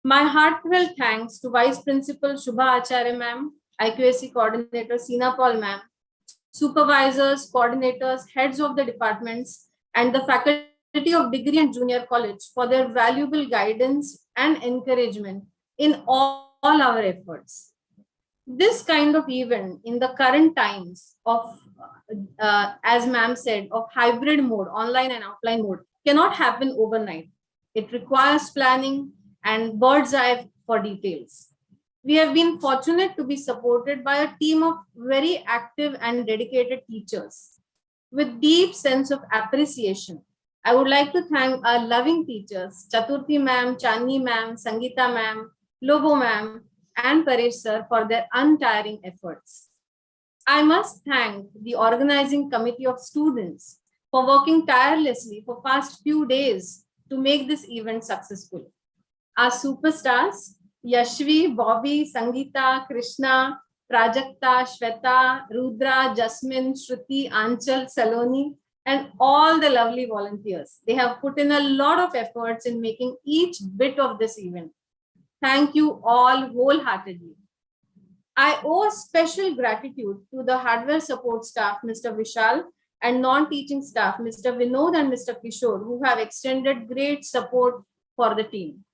My heartfelt thanks to Vice Principal Shubha Acharya ma'am, IQAC coordinator Sina Paul ma'am, supervisors, coordinators, heads of the departments, and the faculty of degree and junior college for their valuable guidance and encouragement in all our efforts. This kind of event in the current times of, as ma'am said, of hybrid mode, online and offline mode, cannot happen overnight. It requires planning and bird's eye for details. We have been fortunate to be supported by a team of very active and dedicated teachers with deep sense of appreciation. I would like to thank our loving teachers, Chaturthi ma'am, Chandni ma'am, Sangeeta ma'am, Lobo ma'am, and Paresh sir for their untiring efforts. I must thank the organizing committee of students for working tirelessly for past few days to make this event successful. Our superstars, Yashvi, Bobby, Sangeeta, Krishna, Prajakta, Shweta, Rudra, Jasmine, Shruti, Anchal, Saloni, and all the lovely volunteers. They have put in a lot of efforts in making each bit of this event. Thank you all wholeheartedly. I owe special gratitude to the hardware support staff, Mr. Vishal, and non-teaching staff, Mr. Vinod and Mr. Kishore, who have extended great support for the team.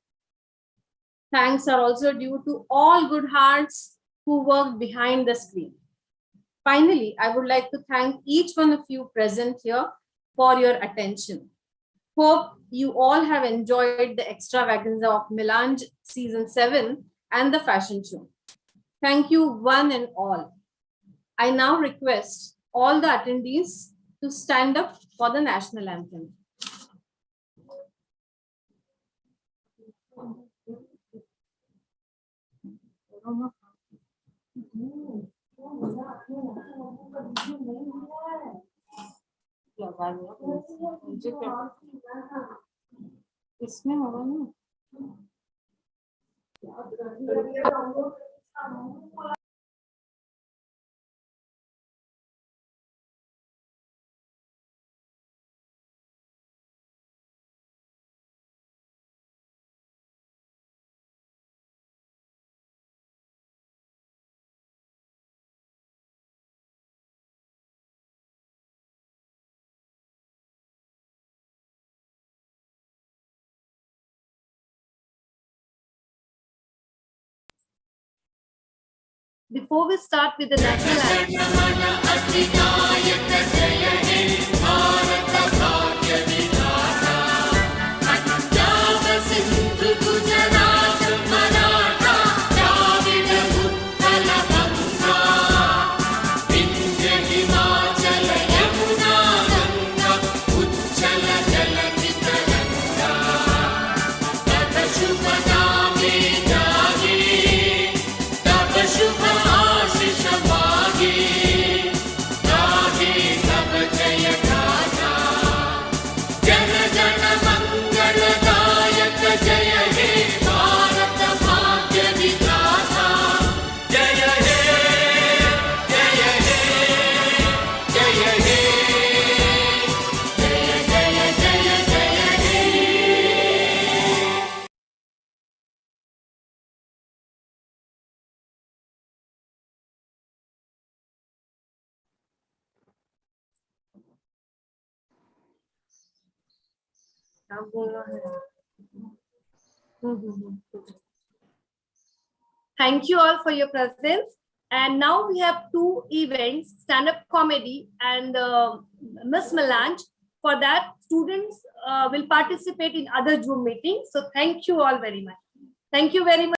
Thanks are also due to all good hearts who worked behind the screen. Finally, I would like to thank each one of you present here for your attention. Hope you all have enjoyed the extravaganza of Melange Season 7 and the fashion show. Thank you one and all. I now request all the attendees to stand up for the national anthem. इसमें होगा ना before we start with the national anthem, Thank you all for your presence. And now we have two events, stand-up comedy and Miss Melange. For that, students will participate in other Zoom meetings. So thank you all very much. Thank you very much.